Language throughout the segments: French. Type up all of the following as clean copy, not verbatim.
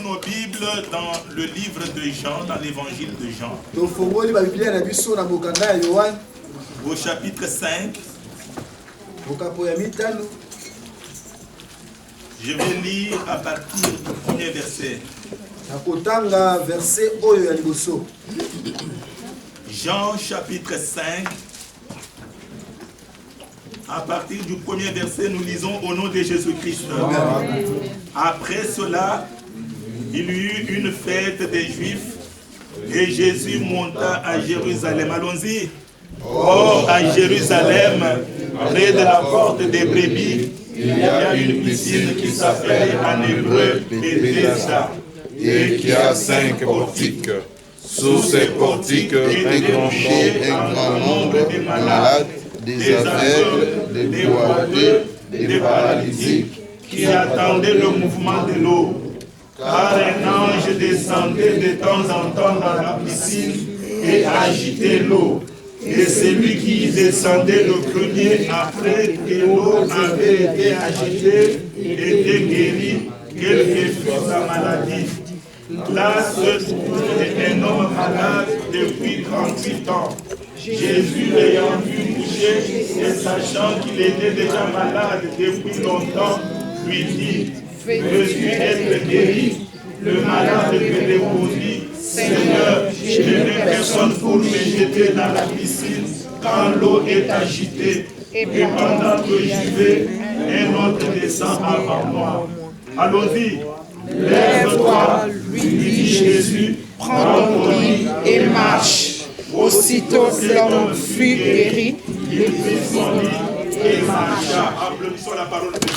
nos Bibles dans le livre de Jean, dans l'évangile de Jean. Au chapitre 5. Je vais lire à partir du premier verset. Jean chapitre 5. À partir du premier verset, nous lisons au nom de Jésus-Christ. Après cela, il y eut une fête des Juifs et Jésus monta à Jérusalem. Allons-y. Or, à Jérusalem, près de la porte des brebis, il y a une piscine qui s'appelle en hébreu Bethesda et qui a 5 portiques. Sous ces portiques, un grand nombre de malades, des aveugles, des boiteux, des paralytiques, qui attendaient le mouvement de l'eau. Car un ange descendait de temps en temps dans la piscine et agitait l'eau. Et celui qui descendait le premier après que l'eau avait été agitée était guéri, quelle que fût sa maladie. Là se trouvait un homme malade depuis 38 ans. Jésus l'ayant vu coucher et sachant qu'il était déjà malade depuis longtemps, lui dit: veux-tu être guéri? Le malade lui répondit: Seigneur, je n'ai personne pour me jeter dans la piscine quand l'eau est agitée. Et pendant que j'y vais, un autre descend avant moi. Allons-y. Lève-toi, lui dit Jésus, prends ton lit et marche. Aussitôt l'homme fut guéri, il prit son lit et marcha. Applaudissons la parole de Dieu.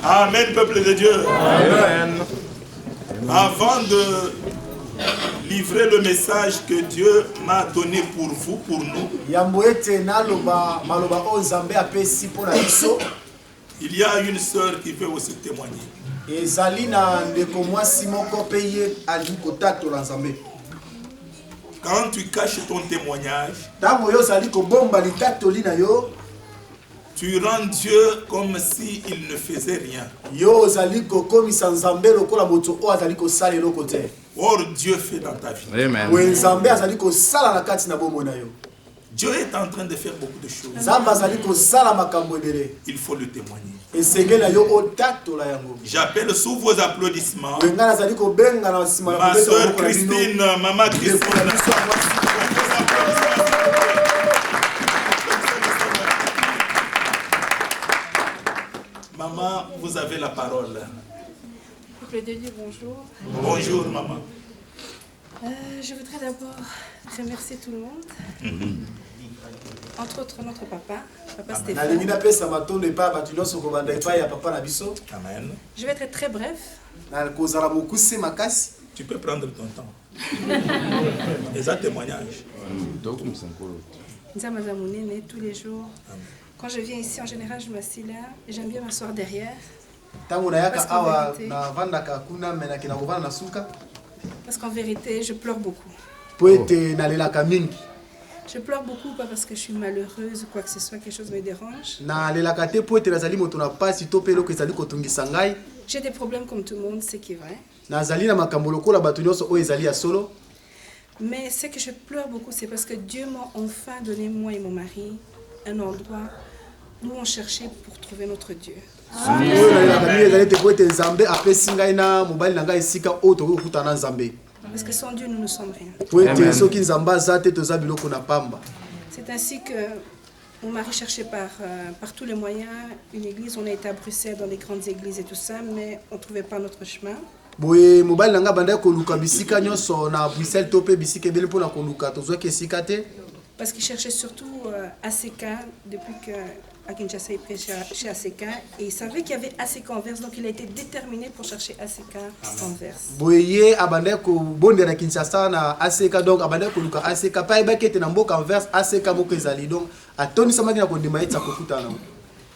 Amen, peuple de Dieu. Amen. Avant de livrer le message que Dieu m'a donné pour vous, pour nous, il y a une sœur qui veut aussi témoigner. Quand tu caches ton témoignage, tu rends Dieu comme s'il ne faisait rien. Or, Dieu fait dans ta vie. Amen. Dieu est en train de faire beaucoup de choses. Il faut le témoigner. J'appelle sous vos applaudissements ma soeur Christine, maman Christine. Maman, vous avez la parole. Peuple de Dieu, bonjour. Bonjour, maman. Je voudrais d'abord remercier tout le monde. Entre autres, notre papa Stéphane. Amen. Je vais être très bref. Tu peux prendre ton temps. Les témoignages. Tous les jours. Quand je viens ici, en général, je m'assieds là et j'aime bien m'asseoir derrière. Parce qu'en vérité, je pleure beaucoup. Je pleure beaucoup, pas parce que je suis malheureuse ou quoi que ce soit, quelque chose me dérange. J'ai des problèmes comme tout le monde, c'est qui est vrai. Mais ce que je pleure beaucoup, c'est parce que Dieu m'a enfin donné, moi et mon mari, un endroit où on cherchait pour trouver notre Dieu. Parce que sans Dieu, nous ne sommes rien. C'est ainsi que mon mari cherchait par tous les moyens une église. On a été à Bruxelles dans des grandes églises et tout ça, mais on ne trouvait pas notre chemin. Parce qu'il cherchait surtout ACK depuis que à Kinshasa il prêchait chez ACK et il savait qu'il y avait ACK Anvers, donc il a été déterminé pour chercher ACK Anvers.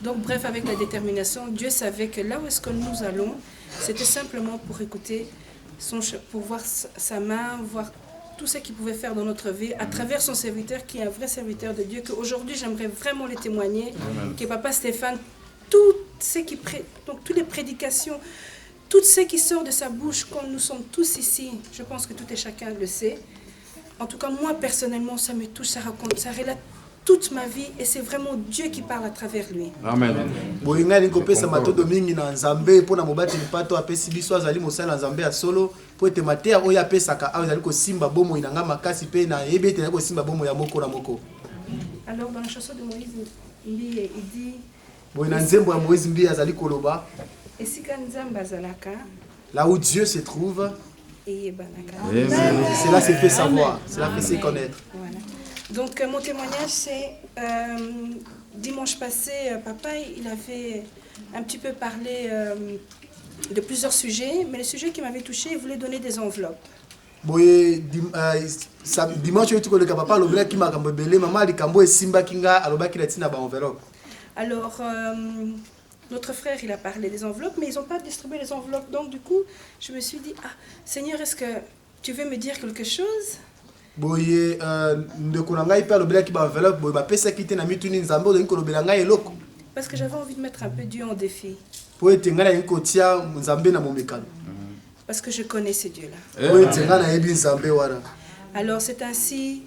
Donc bref, avec la détermination, Dieu savait que là où est-ce que nous allons, c'était simplement pour écouter, pour voir sa main, voir tout ce qu'il pouvait faire dans notre vie à travers son serviteur qui est un vrai serviteur de Dieu, qu'aujourd'hui j'aimerais vraiment le témoigner. Amen. Que papa Stéphane donc toutes les prédications, tout ce qui sort de sa bouche quand nous sommes tous ici, je pense que tout et chacun le sait. En tout cas, moi personnellement, ça me touche, ça raconte, ça relate toute ma vie et c'est vraiment Dieu qui parle à travers lui. Amen. boyenga likopesa matondo mingi na nzambe mpona mobati lipato apesi biso azali mosala na nzambe ya solo po ete mateya oyo apesaka awa ezali kosimba bomoi na nga makasi mpe nayebi ete ezali kosimba bomoi ya moko na moko. Alors dans la chanson de Moïse Mbi, il dit boye na nzembo ya Moïse Mbi azali koloba esika nzambe azalaka là où Dieu se trouve, eyebanaka. cela se fait savoir, cela fait se connaître. Voilà. Donc mon témoignage c'est dimanche passé, papa il avait un petit peu parlé de plusieurs sujets, mais le sujet qui m'avait touché, il voulait donner des enveloppes. Boye dimanche oyo tikoleka papa alobelaki makambo ebele mama likambo esimbaki nga alobaki na ntina baenveloppe. Alors notre frère il a parlé des enveloppes, mais ils n'ont pas distribué les enveloppes, donc du coup je me suis dit, ah Seigneur, est-ce que tu veux me dire quelque chose? Boye ndeko na ngai mpe alobelaki baenveloppe boye bapesaki te na mituni nzambe olingi kolobela ngai eloko Parce que j'avais envie de mettre un peu Dieu en défi. po ete ngai nalingi kotia nzambe na momekano Parce que je connais ce Dieu-là. po ete ngai nayebi nzambe wana. Alors c'est ainsi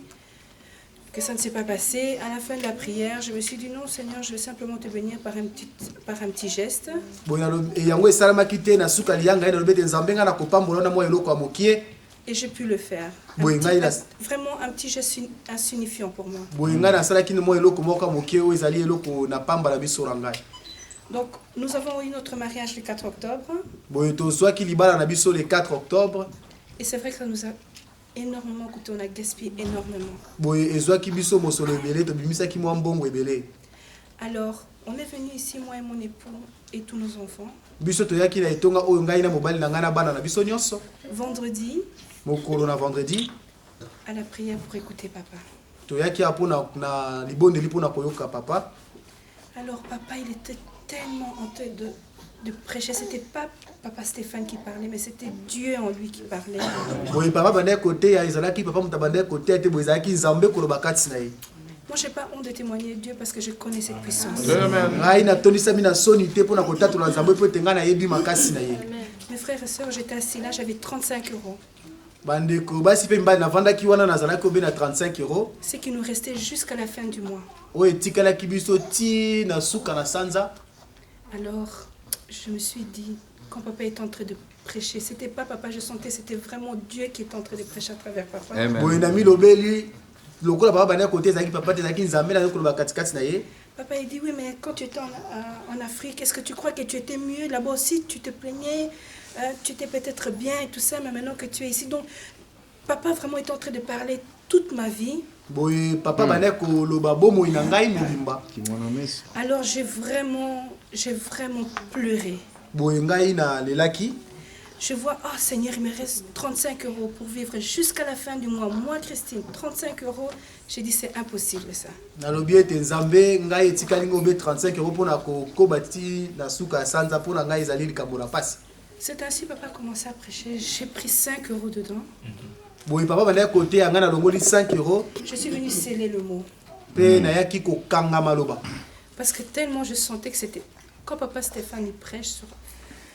que ça ne s'est pas passé. À la fin de la prière, je me suis dit, non Seigneur, je vais simplement te bénir par un petit geste. Boye yango esalamaki te na suka liya ngai nalobi ete nzambe ngai nakopambola na mwa eloko ya mokie. Et j'ai pu le faire. Vraiment un petit geste insignifiant pour moi. Boye ngai nasalaki mwa eloko moko ya mokie oyo ezali eloko na pambala biso na ngai. Donc nous avons eu notre mariage le 4 octobre. Boye tozwaki libala na biso le 4 octobre. Et c'est vrai que ça nous a énormément coûté, on a gaspillé énormément. Boye ezwaki biso mosolo ebele tobimisaki mwa mbongo ebele. Alors on est venu ici, moi et mon époux et tous nos enfants. Biso toyaki na etonga oyo ngai na mobali na ngai na bana na biso nyonso. Vendredi, mokolo na vendredi à la prière pour écouter papa. toyaki apo na libondeli mpona koyoka papa. Alors papa il était tellement en tête de prêcher, c'était pas papa Stéphane qui parlait, mais c'était Dieu en lui qui parlait. Boye papa bandaki côté ya ezalaki papa muta bandaki côté te boye ezalaki nzambe koloba kati na ye. Moi je n'ai pas honte de témoigner de Dieu parce que je connais cette puissance. Ngai natondisami na soni te mpona kotatola nzambe po ete ngai nayebi makasi na ye. Mes frères et sœurs, j'étais assis là, j'avais 35 €. Bandeko basi pe mbali navandaki wana nazalaki obe na 35 €. Ce qui nous restait jusqu'à la fin du mois. Oyo etikalaki biso ti na suka na sanza. Alors je me suis dit, quand papa est en train de prêcher, c'était pas papa, je sentais, c'était vraiment Dieu qui est en train de prêcher à travers papa. Boye na milobeli lokola papa bandaki côté ezalaki papa te ezalaki nzambe na koloba katikati na ye. Papa il dit, oui mais quand tu étais en Afrique, est-ce que tu crois que tu étais mieux là-bas aussi, tu te plaignais, tu étais peut-être bien et tout ça, mais maintenant que tu es ici, donc papa vraiment est en train de parler toute ma vie. Boye papa bandaki koloba bomoi na ngai mobimba. Alors j'ai vraiment pleuré. Boye ngai na lelaki. Je vois, oh Seigneur, il me reste 35 € pour vivre jusqu'à la fin du mois. Moi, Christine, 35 €. J'ai dit, c'est impossible ça. Nalobi ete nzambe ngai etikali ngobe 35 € mpona kokoba ti na suka ya sanza mpona ngai ezali likambo na pasi. C'est ainsi papa a commencé à prêcher. J'ai pris 5 € dedans. Boye papa bandaki côté ya ngai nalongoli 5 €. Je suis venue sceller le mot. Mpe nayaki kokanga maloba. Parce que tellement je sentais que c'était... Quand papa Stéphane il prêche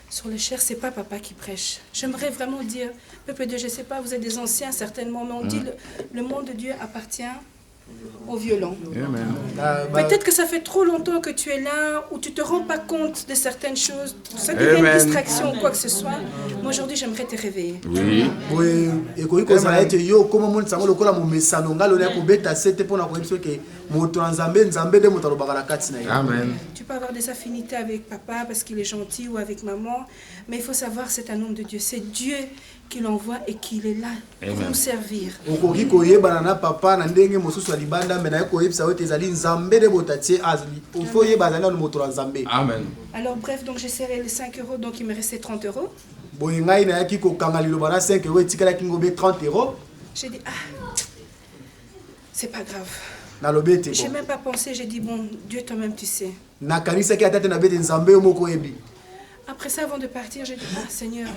sur le chair, c'est pas papa qui prêche. J'aimerais vraiment dire, peuple de Dieu, je sais pas, vous êtes des anciens certainement, mais on dit le monde de Dieu appartient aux violents. Peut-être que ça fait trop longtemps que tu es là, ou tu te rends pas compte de certaines choses, ça devient une distraction ou quoi que ce soit. Mais aujourd'hui, j'aimerais te réveiller. Oui. Boye ekoki kozala ete yo koma monisa yango lokola momesano ngai lona ya kobeta sete mpona koyebi soki moto na nzambe nde moto alobaka na kati na ye. Amen. Tu peux avoir des affinités avec papa parce qu'il est gentil ou avec maman, mais il faut savoir c'est un homme de Dieu. C'est Dieu qui l'envoie et qu'il est là pour nous servir. Okoki koyebana na papa na ndenge mosusu ya libanda me naye koyebisa oyo ete ezali nzambe nde boto tie azali ofo oyeba azali nano moto na nzambe. Amen. Alors bref, donc j'ai serré les 5 €, donc il me restait 30 €. Boye ngai nayaki kokanga liloba na 5 € etikalaki ngobe 30 €. J'ai dit, ah, c'est pas grave. Nalobi ete J'ai bon. même pas pensé, j'ai dit, bon, Dieu toi-même tu sais. Nakanisaki ata te na bete nzambe yo moko oyebi. Après ça, avant de partir, j'ai dit, ah Seigneur,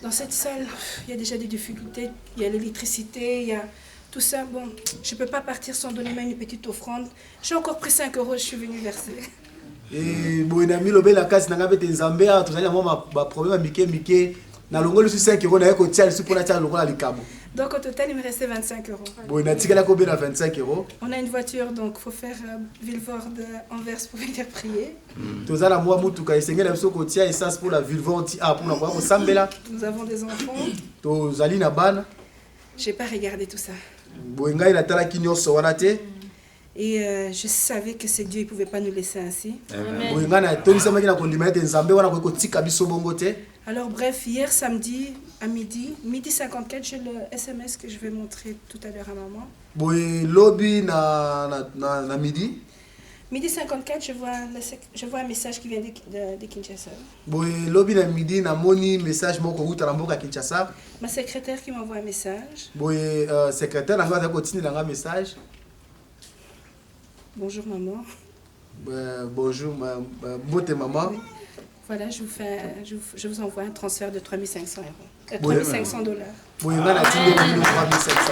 dans cette salle, il y a déjà des difficultés, il y a l'électricité, il y a tout ça. Bon, je ne peux pas partir sans donner même une petite offrande. J'ai encore pris 5 €, je suis venue verser. Et boye na milo bela kasi na ngabete nzambe a tozali mwa ba problème mike na longoli su 5 euros na yako tia su pona tia longola likabo. Donc au total, il me restait 25 euros. Boye na tikala ko bela 25 euros. On a une voiture, donc il faut faire Villefort Anvers pour venir prier. Tozala mwa mutuka esengela biso ko tia essence pour la Villefort pour na ko sambela. Nous avons des enfants. Tozali na bana. J'ai pas regardé tout ça. Boye ngai na tala ki nyonso wana te. Et je savais que c'est Dieu, il ne pouvait pas nous laisser ainsi. Alors bref, hier samedi à midi 54, j'ai le SMS que je vais montrer tout à l'heure à maman. Midi 54, je vois un message qui vient de Kinshasa. Ma secrétaire qui m'envoie un message. Bonjour maman. Bonjour maman. Oui. Voilà, je vous envoie un transfert de 3500 euros. 3500 $. Oui, voilà, tu me donnes 3500.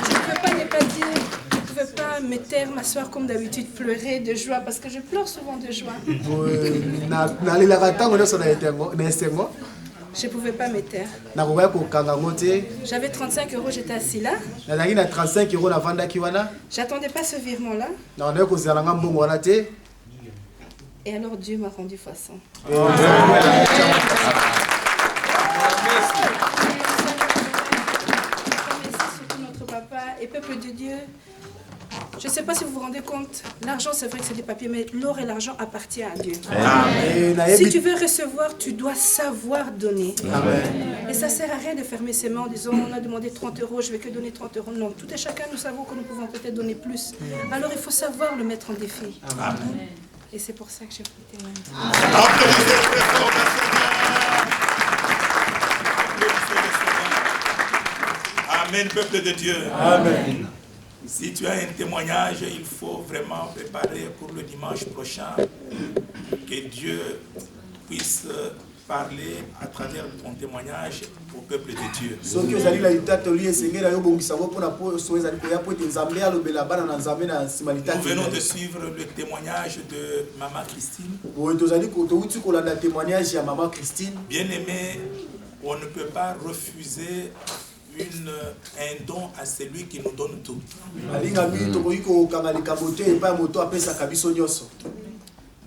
Je ne peux pas ne pas dire, je ne peux pas me taire, m'asseoir comme d'habitude, pleurer de joie, parce que je pleure souvent de joie. Je ne pouvais pas me taire. J'avais 35 euros, j'étais assis là. J'attendais pas ce virement-là. Et alors Dieu m'a rendu façon. Surtout notre papa et peuple de Dieu. Je ne sais pas si vous vous rendez compte, l'argent c'est vrai que c'est des papiers, mais l'or et l'argent appartiennent à Dieu. Amen. Si tu veux recevoir, tu dois savoir donner. Amen. Et ça ne sert à rien de fermer ses mains en disant on a demandé 30 euros, je ne vais que donner 30 euros. Non, tout et chacun, nous savons que nous pouvons peut-être donner plus. Alors il faut savoir le mettre en défi. Amen. Et c'est pour ça que j'ai pris témoin. Amen, peuple de Dieu. Amen. Si tu as un témoignage, il faut vraiment préparer pour le dimanche prochain que Dieu puisse parler à travers ton témoignage au peuple de Dieu. Nous venons de suivre le témoignage de Maman Christine. Bien-aimé, on ne peut pas refuser un don à celui qui nous donne tout.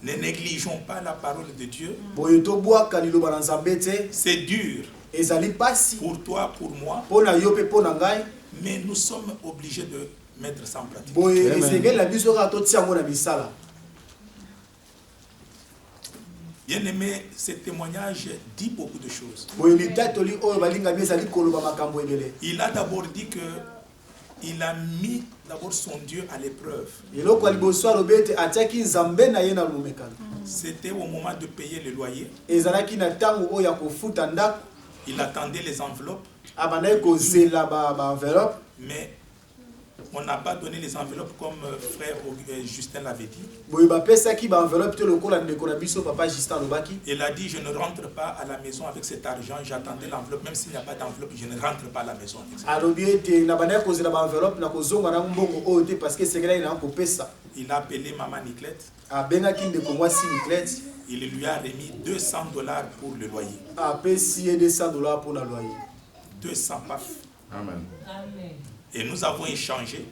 Ne négligeons pas la parole de Dieu. C'est dur pour toi, pour moi, mais nous sommes obligés de mettre ça en pratique. Bien-aimé, ce témoignage dit beaucoup de choses. Il a d'abord dit que il a mis d'abord son Dieu à l'épreuve. C'était au moment de payer le loyer. Il attendait les enveloppes. Mais on n'a pas donné les enveloppes comme frère Justin l'avait dit. Il a dit, je ne rentre pas à la maison avec cet argent, j'attendais l'enveloppe, même s'il n'y a pas d'enveloppe, je ne rentre pas à la maison avec ça. Il a appelé Maman Niclette. Il lui a remis $200 pour le loyer. 200 paf. Amen. Et nous avons échangé.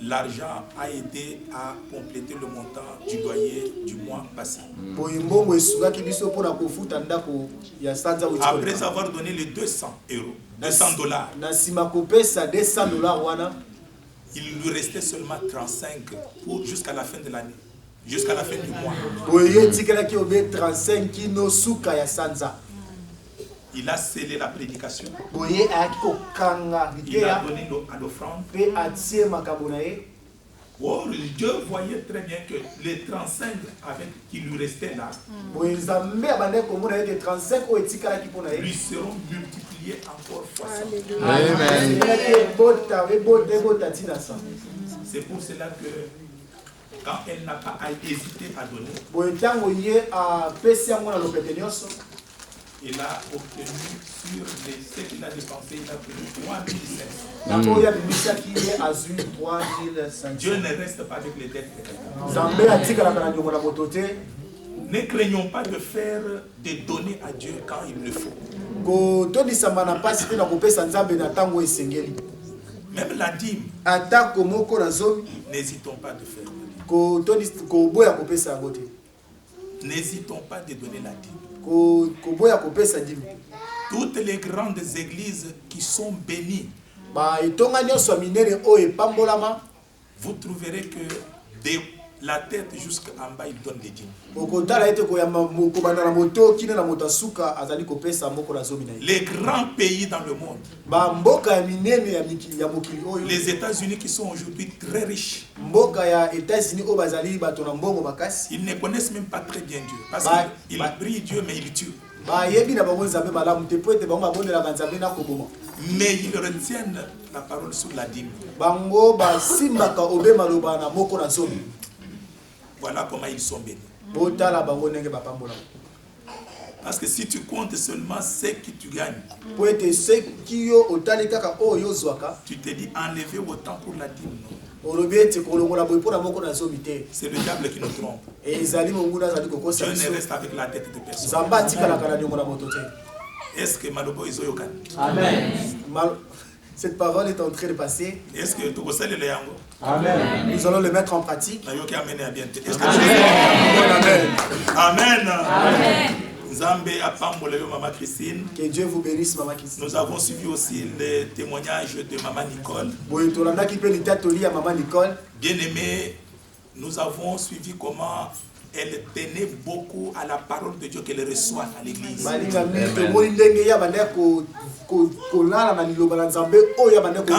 L'argent a aidé à compléter le montant du loyer du mois passé. Après avoir donné les 200 euros, $200, il lui restait seulement 35 pour jusqu'à la fin de l'année, jusqu'à la fin du mois. Il a scellé la prédication. Il a donné à l'offrande. Oh, Dieu voyait très bien que les 35 qui lui restaient là lui seront multipliés encore fois 100. Amen. C'est pour cela que quand elle n'a pas hésité à donner, il a obtenu sur ce qu'il a dépensé, il a obtenu 3500. Ntango oyo abimisaki ye azwi 3500. Dieu ne reste pas avec les dettes. Nzambe atikalaka na ndiongo na moto te. Ne craignons pas de faire des données à Dieu quand il le faut. Kotondisama na pasi te na kopesa Nzambe na ntango esengeli. Même la dîme, atako moko na zomi, n'hésitons pas de faire. Koboya kopesa yango te. N'hésitons pas de donner la dîme. Koboya kopesa dîme. Toutes les grandes églises qui sont bénies, ba itonga nyonso minene o epambolama, vous trouverez que de la tête jusqu'en bas, ils donnent des dîmes. Les grands pays dans le monde, les États-Unis qui sont aujourd'hui très riches, ils ne connaissent même pas très bien Dieu. Parce qu'ils prient Dieu, mais ils tuent. Mais ils retiennent la parole sur la dîme. Voilà comment ils sont bénis. Parce que si tu comptes seulement ce que tu gagnes, tu te dis enlever autant pour la dîme. C'est le diable qui nous trompe. Dieu ne reste avec la tête de personne. Est-ce que Malobo Izoyokan? Amen. Cette parole est en train de passer. Est-ce que tu sais le Léango? Amen. Nous allons le mettre en pratique. Amen. Amen. Amen. Zambé Apamboleo Maman Christine. Que Dieu vous bénisse, Maman Christine. Nous avons suivi aussi les témoignages de Maman Nicole. Bien aimé, nous avons suivi comment elle tenait beaucoup à la parole de Dieu qu'elle reçoit à l'église. Quand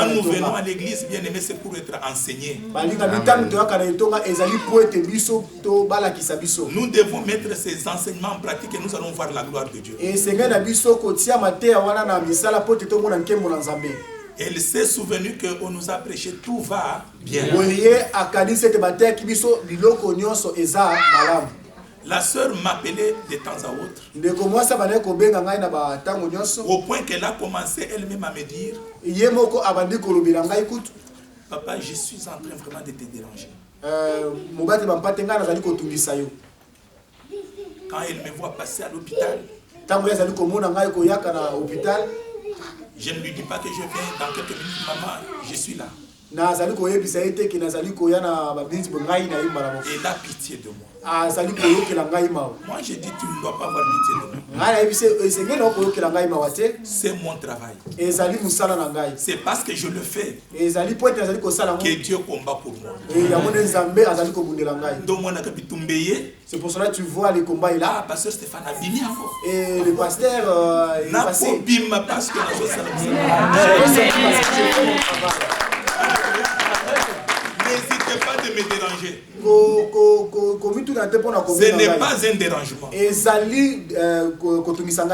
nous venons à l'église, bien aimé, c'est pour être enseignés. Nous devons mettre ces enseignements en pratique et nous allons voir la gloire de Dieu. Elle s'est souvenue qu'on nous a prêché tout va bien. La sœur m'appelait de temps à autre. Au point qu'elle a commencé elle-même à me dire, papa, je suis en train vraiment de te déranger. Quand elle me voit passer à l'hôpital, je ne lui dis pas que je viens dans quelques minutes, maman, je suis là. Elle a pitié de moi. Moi, je dis, tu ne dois pas avoir pitié de moi. C'est mon travail. C'est parce que je le fais que Dieu combat pour moi. C'est pour cela que tu vois les combats là. Ah, pasteur Stéphane a bini encore. Et le pasteur est passé. N'hésitez pas de me déranger. Ce n'est pas un dérangement.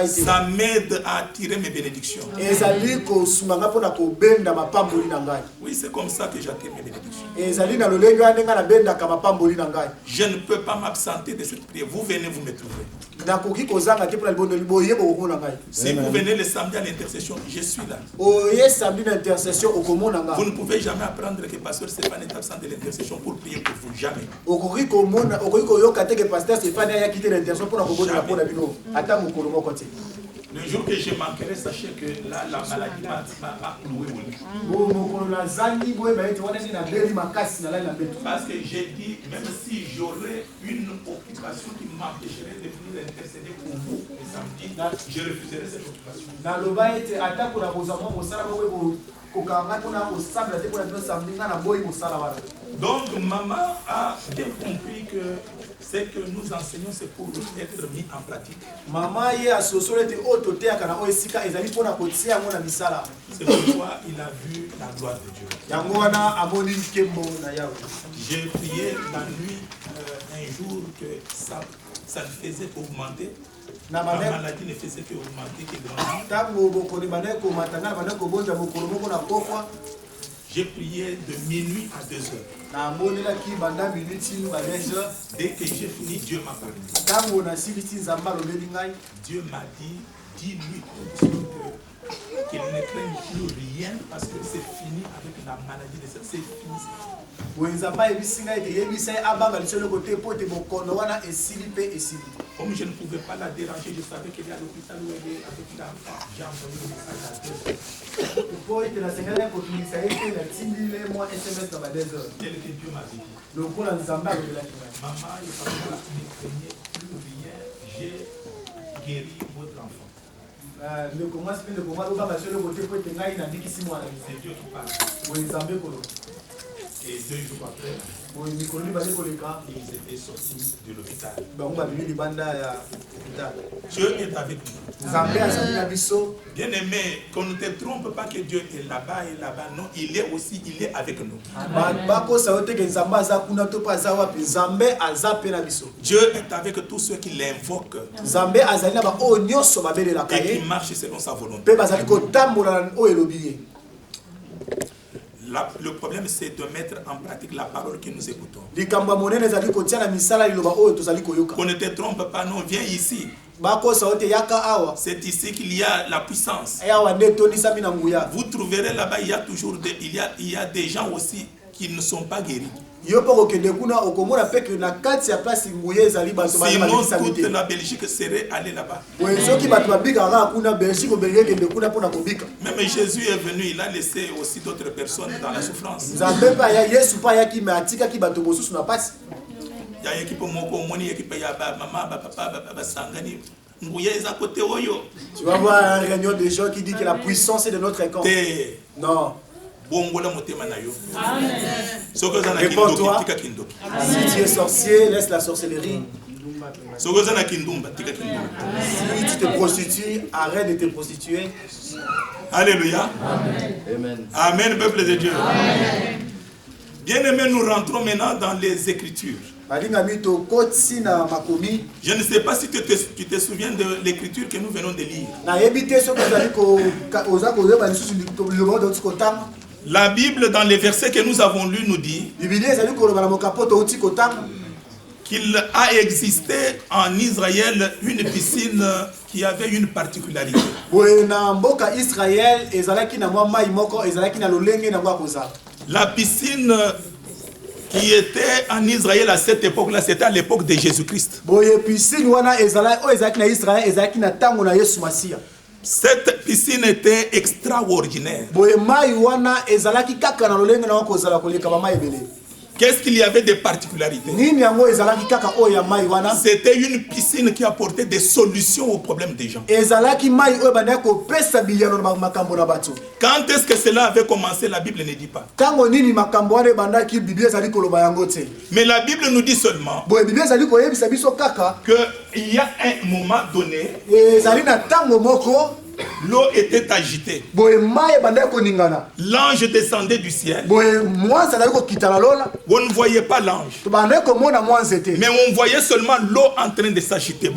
Ça m'aide à attirer mes bénédictions. Oui, c'est comme ça que j'attire mes bénédictions. Je ne peux pas m'absenter de cette prière. Vous venez, vous me trouver. Si vous venez le samedi à l'intercession, je suis là. Vous ne pouvez jamais apprendre que pasteur Stéphane est absent de l'intercession pour prier pour vous. Jamais. Le jour que je manquerai, sachez que là, la maladie m'a cloué au lit. Parce que j'ai dit, même si j'aurais une occupation qui m'empêcherait de venir intercéder pour vous le samedi, je refuserai cette occupation. Donc maman a bien compris que ce que nous enseignons, c'est pour être mis en pratique. C'est pourquoi il a vu la gloire de Dieu. J'ai prié la nuit un jour que ça ne faisait qu'augmenter. La maladie ne faisait qu'augmenter, qu'augmenter. J'ai prié de minuit à 2 heures. Dès que j'ai fini, Dieu m'a parlé. Dieu m'a dit, dis-lui qu'il ne craigne plus rien parce que c'est fini avec la maladie de ça. C'est fini. Comme je ne pouvais pas la déranger, je savais qu'elle est à l'hôpital où elle est avec l'enfant. J'ai envoyé le message à 2 heures. Tel que Dieu m'a dit. Maman, il ne craignez plus rien. J'ai guéri votre enfant. C'est Dieu qui parle. Et 2 jours après, ils étaient sortis de l'hôpital. Dieu est avec nous. Bien aimé, qu'on ne te trompe pas que Dieu est là-bas et là-bas. Non, il est aussi, il est avec nous. Dieu est avec tous ceux qui l'invoquent et qui marchent selon sa volonté. Le problème, c'est de mettre en pratique la parole que nous écoutons. Qu'on ne te trompe pas, non, viens ici. C'est ici qu'il y a la puissance. Vous trouverez là-bas, il y a toujours il y a des gens aussi qui ne sont pas guéris. Sinon, toute la Belgique serait allée là-bas. Même Jésus est venu, il a laissé aussi d'autres personnes dans la souffrance. Il y a une équipe tu vas voir une réunion de gens qui disent que la puissance est de notre camp. Non. Réponds-toi. Si tu es sorcier, laisse la sorcellerie. Si tu te prostitues, arrête de te prostituer. Alléluia. Amen. Amen, peuple de Dieu. Bien aimé, nous rentrons maintenant dans les Écritures. Je ne sais pas si tu te souviens de l'écriture que nous venons de lire. La Bible, dans les versets que nous avons lus, nous dit qu'il a existé en Israël une piscine qui avait une particularité. La piscine qui était en Israël à cette époque-là, c'était à l'époque de Jésus-Christ. Cette piscine était extraordinaire. Qu'est-ce qu'il y avait de particularités? C'était une piscine qui apportait des solutions aux problèmes des gens. Quand est-ce que cela avait commencé? La Bible ne dit pas. Mais la Bible nous dit seulement qu'il y a un moment donné, l'eau était agitée. L'ange descendait du ciel. On ne voyait pas l'ange, mais on voyait seulement l'eau en train de s'agiter.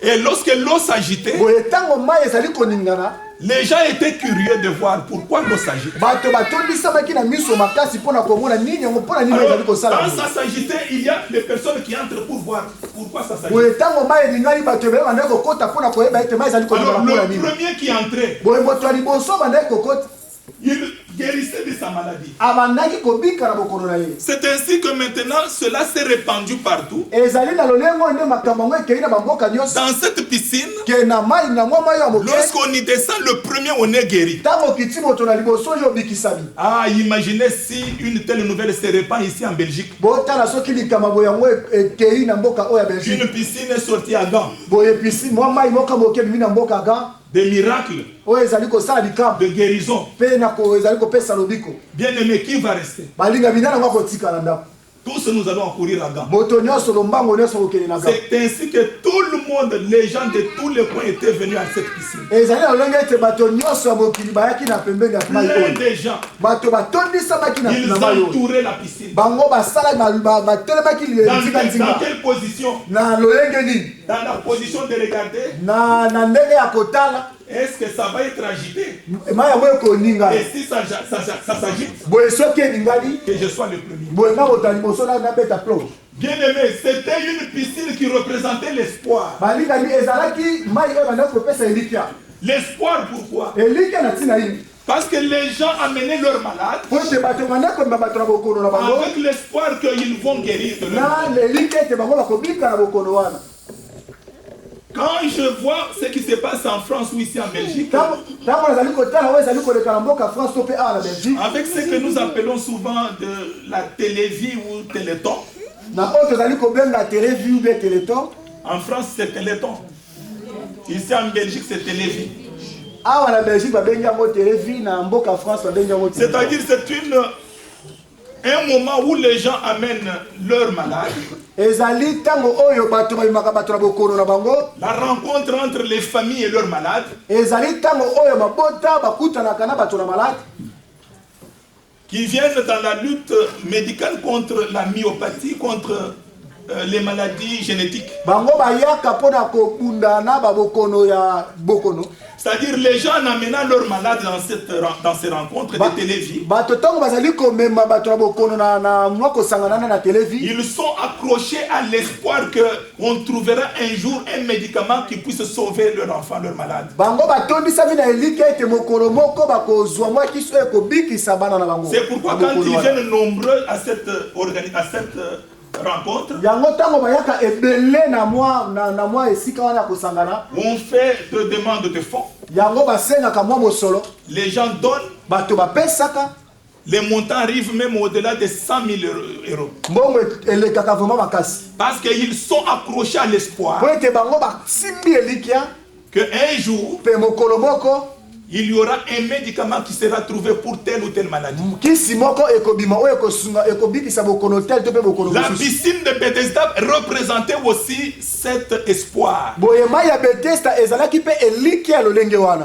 Et lorsque l'eau s'agitait, les gens étaient curieux de voir pourquoi l'eau s'agite. Alors, quand ça s'agitait, il y a des personnes qui entrent pour voir pourquoi ça s'agite. Alors, le premier qui entrait, il guérissait de sa maladie. C'est ainsi que maintenant cela s'est répandu partout. Dans cette piscine, lorsqu'on y descend, le premier on est guéri. Ah, imaginez si une telle nouvelle se répand ici en Belgique. Une piscine est sortie à Gand. Des miracles, de guérison. Bien aimé, qui va rester? Tous nous allons courir à Gand. C'est ainsi que tout le monde, les gens de tous les coins étaient venus à cette piscine. Plein de gens, ils entouraient la piscine. Dans quelle position? Dans la position de regarder. Est-ce que ça va être agité? Et si ça s'agite, que je sois le premier. Bien aimé, c'était une piscine qui représentait l'espoir. L'espoir pourquoi? Parce que les gens amenaient leurs malades avec l'espoir qu'ils vont guérir de leur malade. Quand je vois ce qui se passe en France ou ici en Belgique, avec ce que nous appelons souvent de la télévie ou téléthon, en France c'est téléthon, ici en Belgique c'est télévie. C'est-à-dire c'est un moment où les gens amènent leurs malades. La rencontre entre les familles et leurs malades. Qui viennent dans la lutte médicale contre la myopathie, contre les maladies génétiques. C'est-à-dire les gens en amenant leurs malades dans ces rencontres de télévision. Ils sont accrochés à l'espoir qu'on trouvera un jour un médicament qui puisse sauver leur enfant, leur malade. C'est pourquoi quand ils viennent nombreux à cette rencontre, on fait des demandes de fonds. Les gens donnent. Les montants arrivent même au-delà de 100 000 euros. Parce qu'ils sont accrochés à l'espoir qu'un jour, il y aura un médicament qui sera trouvé pour telle ou telle maladie. La piscine de Bethesda représentait aussi cet espoir.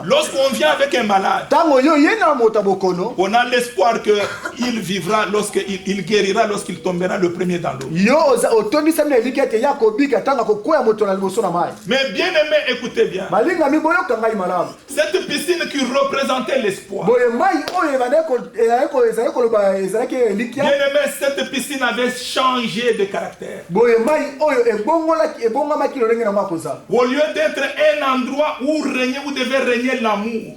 Lorsqu'on vient avec un malade, on a l'espoir qu'il vivra lorsqu'il guérira, lorsqu'il tombera le premier dans l'eau. Mais bien aimé, écoutez bien. Cette piscine qui représentait l'espoir. Bien aimé, cette piscine avait changé de caractère. Au lieu d'être un endroit où devait régner l'amour,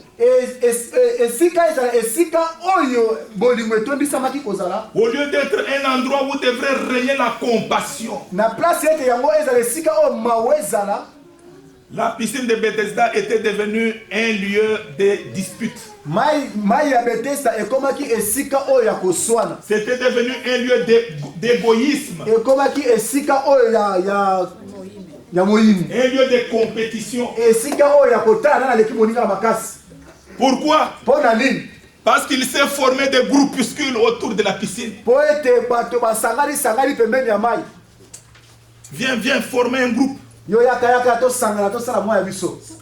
au lieu d'être un endroit où devrait régner la compassion, la piscine de Bethesda était devenue un lieu de dispute. C'était devenu un lieu d'égoïsme. Un lieu de compétition. Pourquoi? Parce qu'il s'est formé des groupuscules autour de la piscine. Viens former un groupe.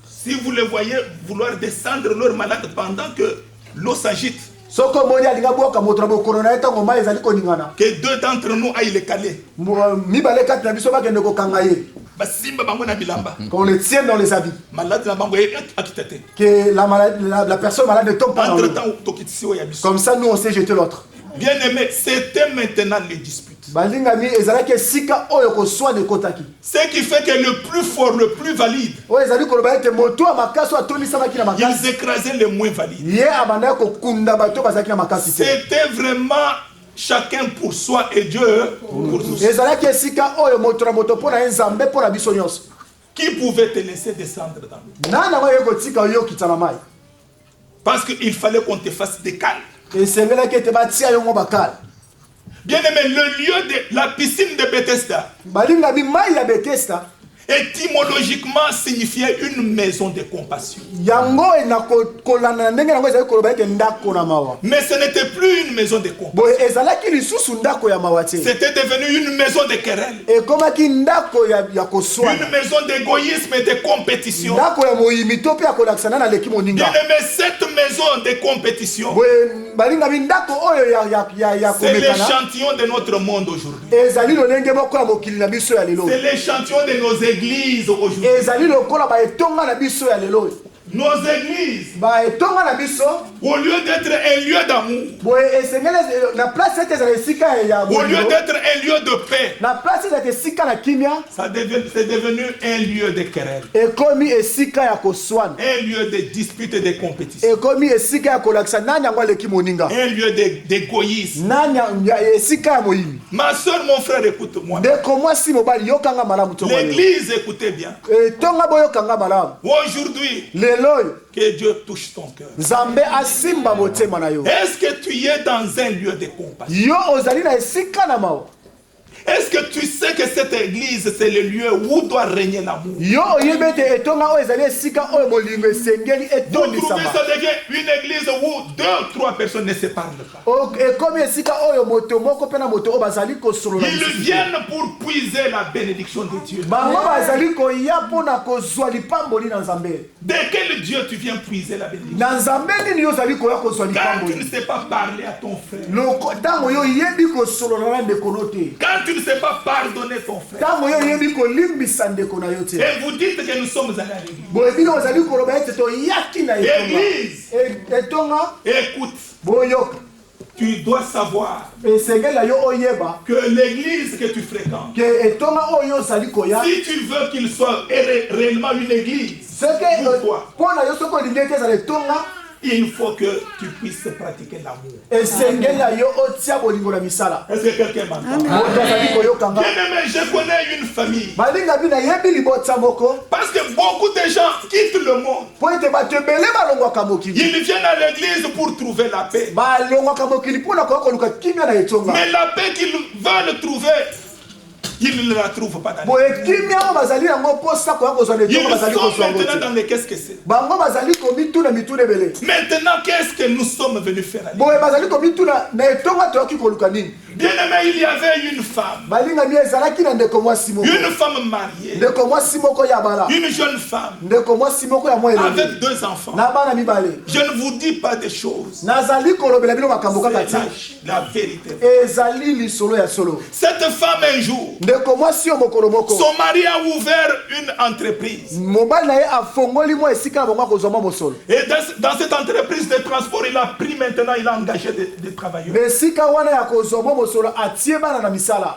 Si vous les voyez vouloir descendre leur malade pendant que l'eau s'agite, que deux d'entre nous aillent les caler, qu'on les tienne dans les habits, que la personne malade ne tombe pas dans l'eau. Comme ça nous on sait jeter l'autre. Bien aimé, c'était maintenant les disputes. Ce qui fait que le plus fort, le plus valide, ils écrasaient les moins valides. C'était vraiment chacun pour soi et Dieu pour tous. Qui pouvait te laisser descendre dans l'eau? Parce qu'il fallait qu'on te fasse des cales. Bien aimé, le lieu de la piscine de Bethesda étymologiquement signifiait une maison de compassion. Mais ce n'était plus une maison de compassion. C'était devenu une maison de querelle. Une maison d'égoïsme et de compétition. Bien aimé, cette maison de compétition, c'est l'échantillon de notre monde aujourd'hui. C'est l'échantillon de nos églises aujourd'hui. Nos églises Au lieu d'être un lieu d'amour, au lieu d'être un lieu de paix, c'est devenu un lieu de querelle, un lieu de dispute et de compétition, un lieu d'égoïsme. Ma soeur, mon frère, écoute-moi. L'église, écoutez bien. Aujourd'hui, que Dieu touche ton cœur. Est-ce que tu es dans un lieu de compassion? Est-ce que tu sais que cette église, c'est le lieu où doit régner l'amour? Vous trouvez ça devient une église où 2 ou 3 personnes ne se parlent pas. Ils viennent pour puiser la bénédiction de Dieu. De quel Dieu tu viens puiser la bénédiction? Quand tu ne sais pas parler à ton frère, quand tu ne sais pas pardonner ton frère, et vous dites que nous sommes allés à l'église. Écoute, tu dois savoir que l'église que tu fréquentes, si tu veux qu'il soit réellement une église, il faut que tu puisses pratiquer l'amour. Est-ce que quelqu'un m'entend? Bien-aimé, je connais une famille. Parce que beaucoup de gens quittent le monde. Ils viennent à l'église pour trouver la paix. Mais la paix qu'ils veulent trouver, ils ne la trouvent pas dans l'église. Ils sont maintenant dans les qu'est-ce que c'est. Maintenant, qu'est-ce que nous sommes venus faire à l'église? Bien aimé, il y avait une femme. Une femme mariée. Une jeune femme. Avec 2 enfants. Je ne vous dis pas des choses. C'est la vérité. Cette femme un jour, son mari a ouvert une entreprise. Et dans cette entreprise de transport, il a pris maintenant, il a engagé des travailleurs.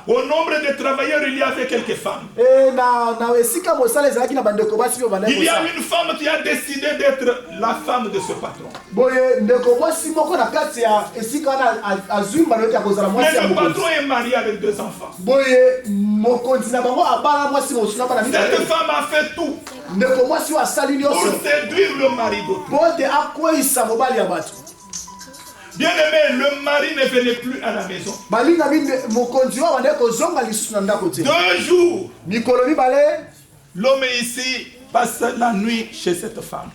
Au nombre de travailleurs, il y avait quelques femmes. Il y a une femme qui a décidé d'être la femme de ce patron. Mais le patron est marié avec 2 enfants. Cette femme a fait tout pour séduire le mari d'autrui. Bien aimé, le mari ne venait plus à la maison. 2 jours, l'homme ici passe la nuit chez cette femme.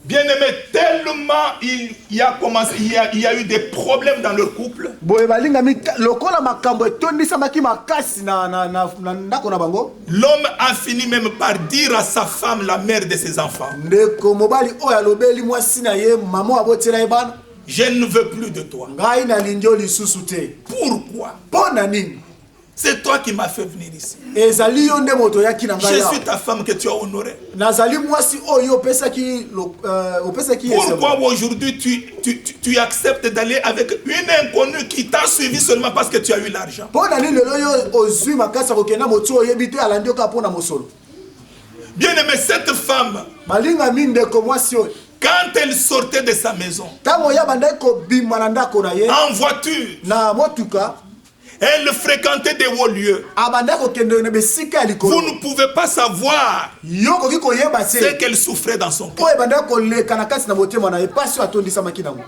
Bien aimé, tellement il y a eu des problèmes dans leur couple. L'homme a fini même par dire à sa femme, la mère de ses enfants, je ne veux plus de toi. Pourquoi? C'est toi qui m'as fait venir ici. Je suis ta femme que tu as honorée. Pourquoi aujourd'hui tu acceptes d'aller avec une inconnue qui t'a suivi seulement parce que tu as eu l'argent? Bien aimé, cette femme, quand elle sortait de sa maison, en voiture, elle fréquentait des hauts lieux. Vous ne pouvez pas savoir ce qu'elle souffrait dans son cœur.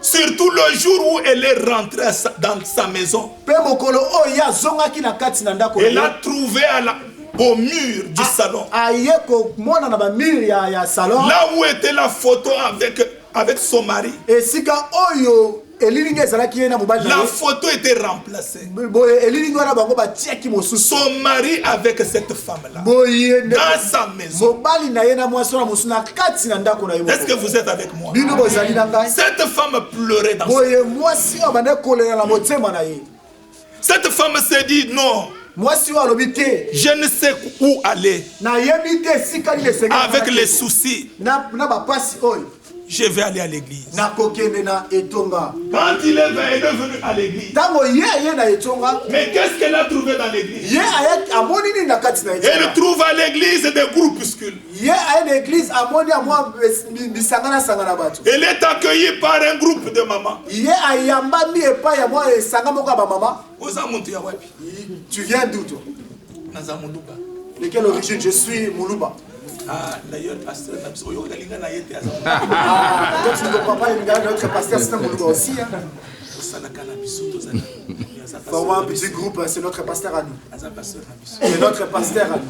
Surtout le jour où elle est rentrée dans sa maison. Elle a trouvé au mur du salon, là où était la photo avec son mari. La photo était remplacée. Son mari avec cette femme-là dans sa maison. Est-ce que vous êtes avec moi? Cette femme pleurait dans sa maison. Cette femme s'est dit non. Je ne sais où aller. Avec les soucis. Je vais aller à l'église. Quand il est venu à l'église, mais qu'est-ce qu'elle a trouvé dans l'église? Elle trouve à l'église des groupuscules. Elle est accueillie par un groupe de mamans. Tu viens d'où toi? De quelle origine? Je suis Moulouba. Ah, d'ailleurs, pasteur, donc tu ne comprends pas notre pasteur, c'est un Moulouba aussi. Formons un petit groupe, c'est notre pasteur à nous. C'est notre pasteur à nous.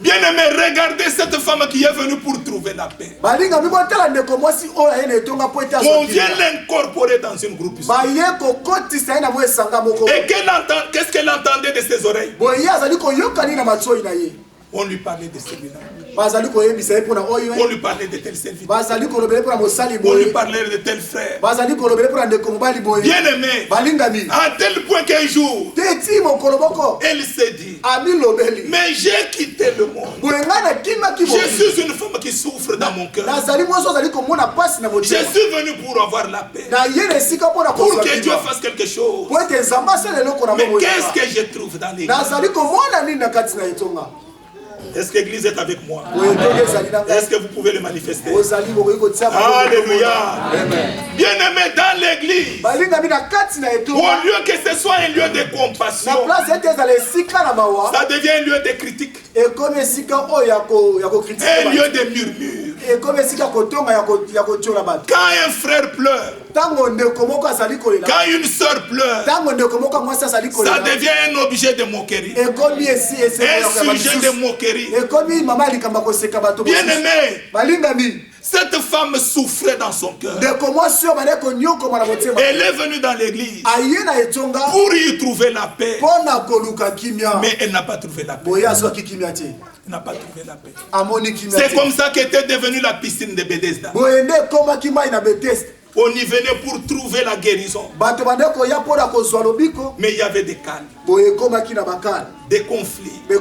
Bien aimé, regardez cette femme qui est venue pour trouver la paix. On vient l'incorporer dans une groupe. Et qu'est-ce qu'elle entendait de ses oreilles? On lui parlait de celui-là. On lui parlait de tel serviteur. On lui parlait de tel frère. Bien aimé, à tel point qu'un jour, elle s'est dit, mais j'ai quitté le monde. Je suis une femme qui souffre dans mon cœur. Je suis venu pour avoir la paix. Pour que Dieu fasse quelque chose. Mais qu'est-ce que je trouve dans l'église? Est-ce que l'église est avec moi? Est-ce que vous pouvez le manifester? Alléluia. Bien aimé, dans l'église, au lieu que ce soit un lieu de compassion, ça devient un lieu de critique. Un lieu de murmure. Quand un frère pleure, quand une soeur pleure, ça devient un objet de moquerie. Un sujet de moquerie. Bien aimé, cette femme souffrait dans son cœur. Elle est venue dans l'église pour y trouver la paix. Mais elle n'a pas trouvé la paix. N'a pas trouvé la paix. C'est comme ça qu'était devenue la piscine de Bethesda. On y venait pour trouver la guérison. Mais il y avait des calmes, des conflits. Je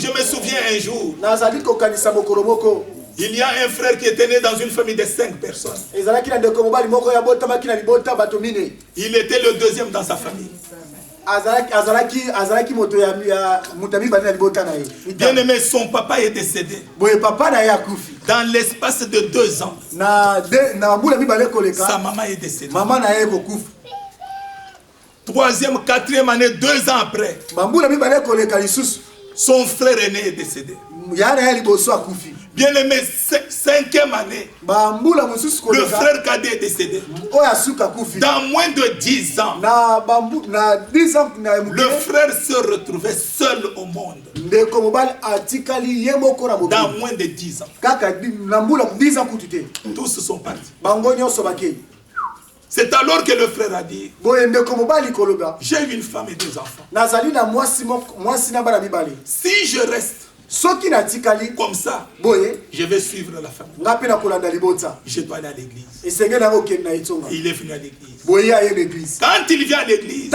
me souviens un jour, il y a un frère qui était né dans une famille de 5 personnes. Il était le deuxième dans sa famille. Bien aimé, son papa est décédé. Dans l'espace de 2 ans, sa maman est décédée. 3e, 4e année, 2 ans après, son frère aîné est décédé. Bien aimé, 5e année, le frère cadet est décédé. Dans moins de 10 ans, le frère se retrouvait seul au monde. Dans moins de 10 ans, tous sont partis. C'est alors que le frère a dit, j'ai une femme et 2 enfants. Si je reste comme ça, je vais suivre la famille. Je dois aller à l'église. Il est venu à l'église. Quand il vient à l'église,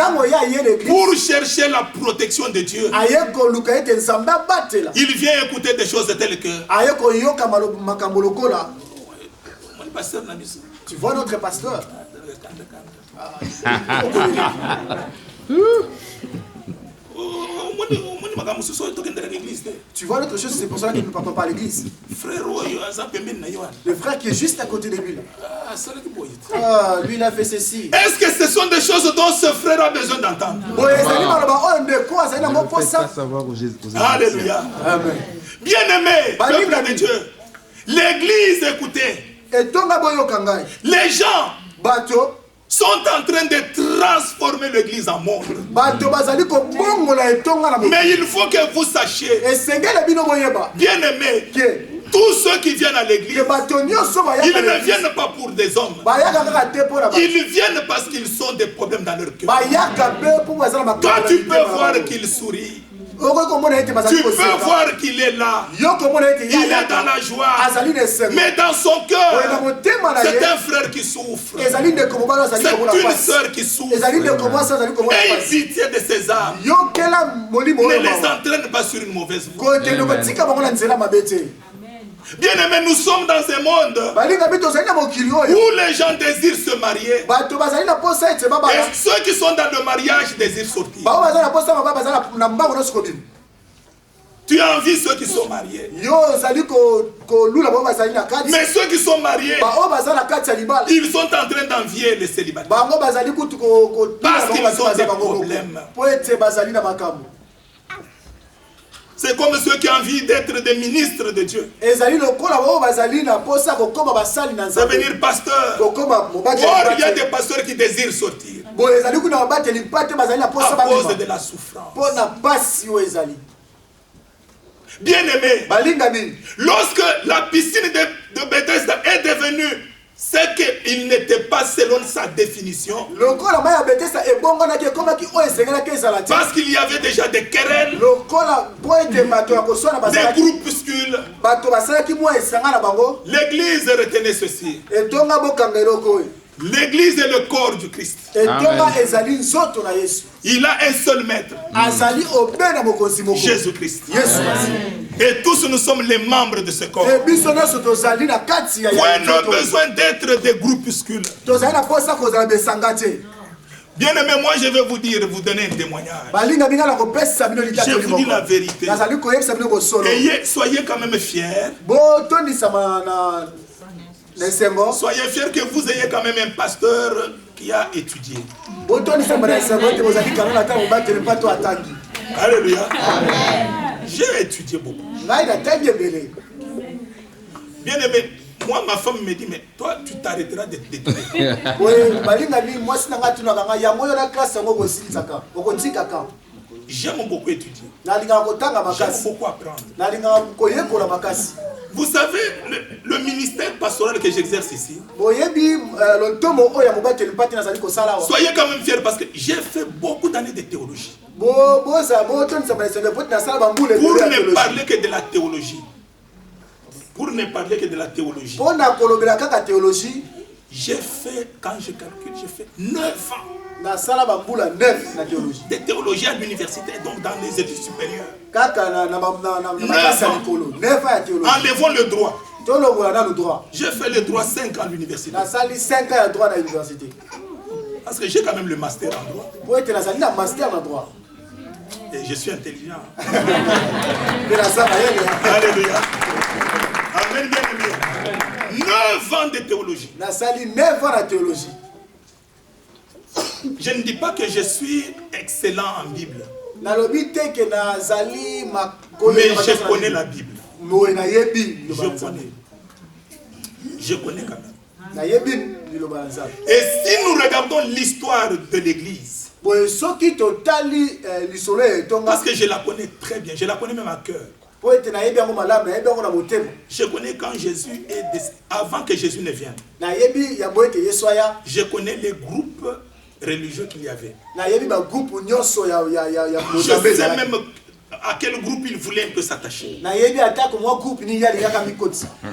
pour chercher la protection de Dieu, il vient écouter des choses telles que tu vois notre pasteur. Tu vois l'autre chose, c'est pour cela qu'il ne parle pas à l'église. Le frère qui est juste à côté de lui. Lui il a fait ceci. Est-ce que ce sont des choses dont ce frère a besoin d'entendre? Alléluia. Amen. Bien aimé, peuple de Dieu, l'église, écoutez, les gens sont en train de transformer l'église en monde. Mais il faut que vous sachiez, bien aimé, tous ceux qui viennent à l'église, ils ne viennent pas pour des hommes. Ils viennent parce qu'ils ont des problèmes dans leur cœur. Toi, tu peux voir qu'ils sourient. Tu peux voir qu'il est là. Il est dans la joie. Mais dans son cœur, c'est un frère qui souffre. C'est une sœur qui souffre. Aie pitié de ces âmes. Ne les entraîne pas sur une mauvaise voie. Bien aimé, nous sommes dans un monde où les gens désirent se marier. Et ceux qui sont dans le mariage désirent sortir. Tu envies ceux qui sont mariés. Mais ceux qui sont mariés, ils sont en train d'envier les célibataires. Parce qu'ils ont des problèmes. C'est comme ceux qui ont envie d'être des ministres de Dieu. Devenir pasteur. Or, il y a des pasteurs qui désirent sortir. À cause de la souffrance. Bien aimé, lorsque la piscine de Bethesda est devenue ce qu'il n'était pas selon sa définition, parce qu'il y avait déjà des querelles, des groupuscules, l'église retenait ceci. L'église est le corps du Christ. Il a un seul maître, Jésus-Christ. Et tous nous sommes les membres de ce corps. Point n'a besoin d'être des groupuscules. Bien aimé, moi je vais vous dire, vous donner un témoignage. Je vous dis la vérité. Soyez quand même fiers. Soyez fiers que vous ayez quand même un pasteur qui a étudié. Alléluia. J'ai étudié beaucoup. Bien aimé, moi ma femme me dit, mais toi tu t'arrêteras d'étudier. J'aime beaucoup étudier. J'aime beaucoup apprendre. Vous savez, le ministère pastoral que j'exerce ici, soyez quand même fiers parce que j'ai fait beaucoup d'années de théologie. Pour ne parler que de la théologie. Pour ne parler que de la théologie. J'ai fait, quand je calcule, j'ai fait 9 ans de théologie à l'université, donc dans les études supérieures. 9 ans. Enlevons le droit. J'ai fait le droit 5 ans à l'université. Parce que j'ai quand même le master en droit. Et je suis intelligent. Alléluia. Amen, bien aimé. 9 ans de théologie. Je ne dis pas que je suis excellent en Bible. Mais je connais la Bible. Je connais quand même. Et si nous regardons l'histoire de l'Église, parce que je la connais très bien, je la connais même à cœur. Je connais quand Jésus est avant que Jésus ne vienne. Je connais les groupes religieux qu'il y avait. Je sais même à quel groupe il voulait un peu s'attacher.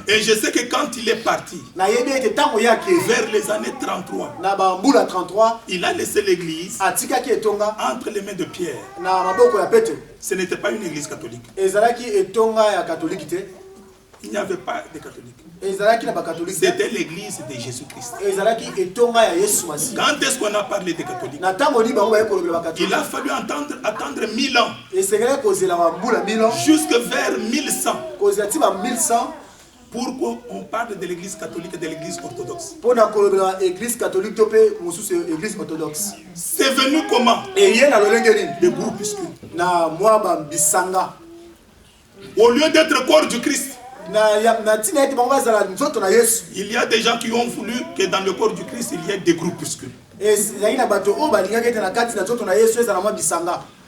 Et je sais que quand il est parti, vers les années 33, il a laissé l'église entre les mains de Pierre. Ce n'était pas une église catholique. Il n'y avait pas de catholiques. C'était l'église de Jésus-Christ. Quand est-ce qu'on a parlé des catholiques? Il a fallu attendre 1000 ans. Jusque vers 1100. Pour qu'on parle de l'église catholique et de l'église orthodoxe. C'est venu comment? Le groupuscule. Au lieu d'être corps du Christ, il y a des gens qui ont voulu que dans le corps du Christ il y ait des groupuscules.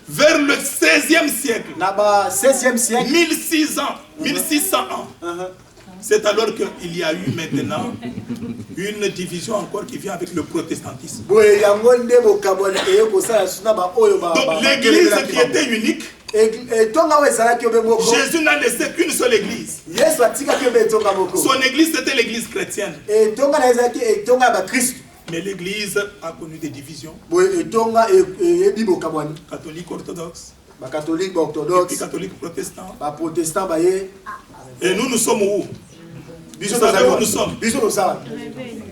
Vers le 16e siècle, 1600 ans, c'est alors qu'il y a eu maintenant une division encore qui vient avec le protestantisme. Donc l'église qui était unique Jésus n'a laissé qu'une seule église. Son église, c'était l'église chrétienne. Mais l'église a connu des divisions. Catholique orthodoxe. Catholique Et puis catholique protestant. Protestant. Et nous sommes où? Vous savez où nous sommes?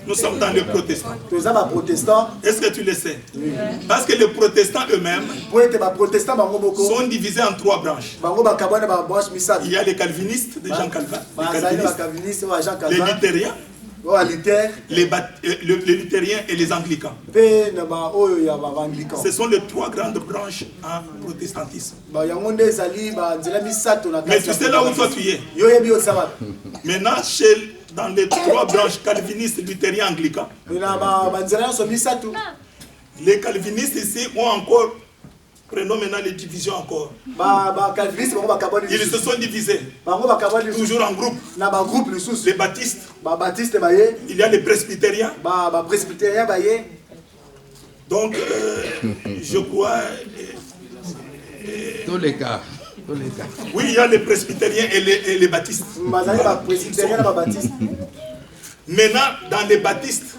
Nous sommes dans le protestant. Est-ce que tu le sais? Oui. Parce que les protestants eux-mêmes sont divisés en 3 branches. Il y a les calvinistes, les Jean Calvin, les luthériens, les luthériens et les anglicans. Ce sont les 3 grandes branches en protestantisme. Mais tu sais là où toi tu es. Maintenant, dans les 3 branches calvinistes, luthériens, anglicans, les calvinistes ici ont encore, prenons maintenant les divisions encore. Ils se sont divisés, toujours en groupe. Les baptistes, il y a les presbytériens. Donc, je crois... tous les cas. Oui, il y a les presbytériens et les baptistes. Maintenant, dans les baptistes,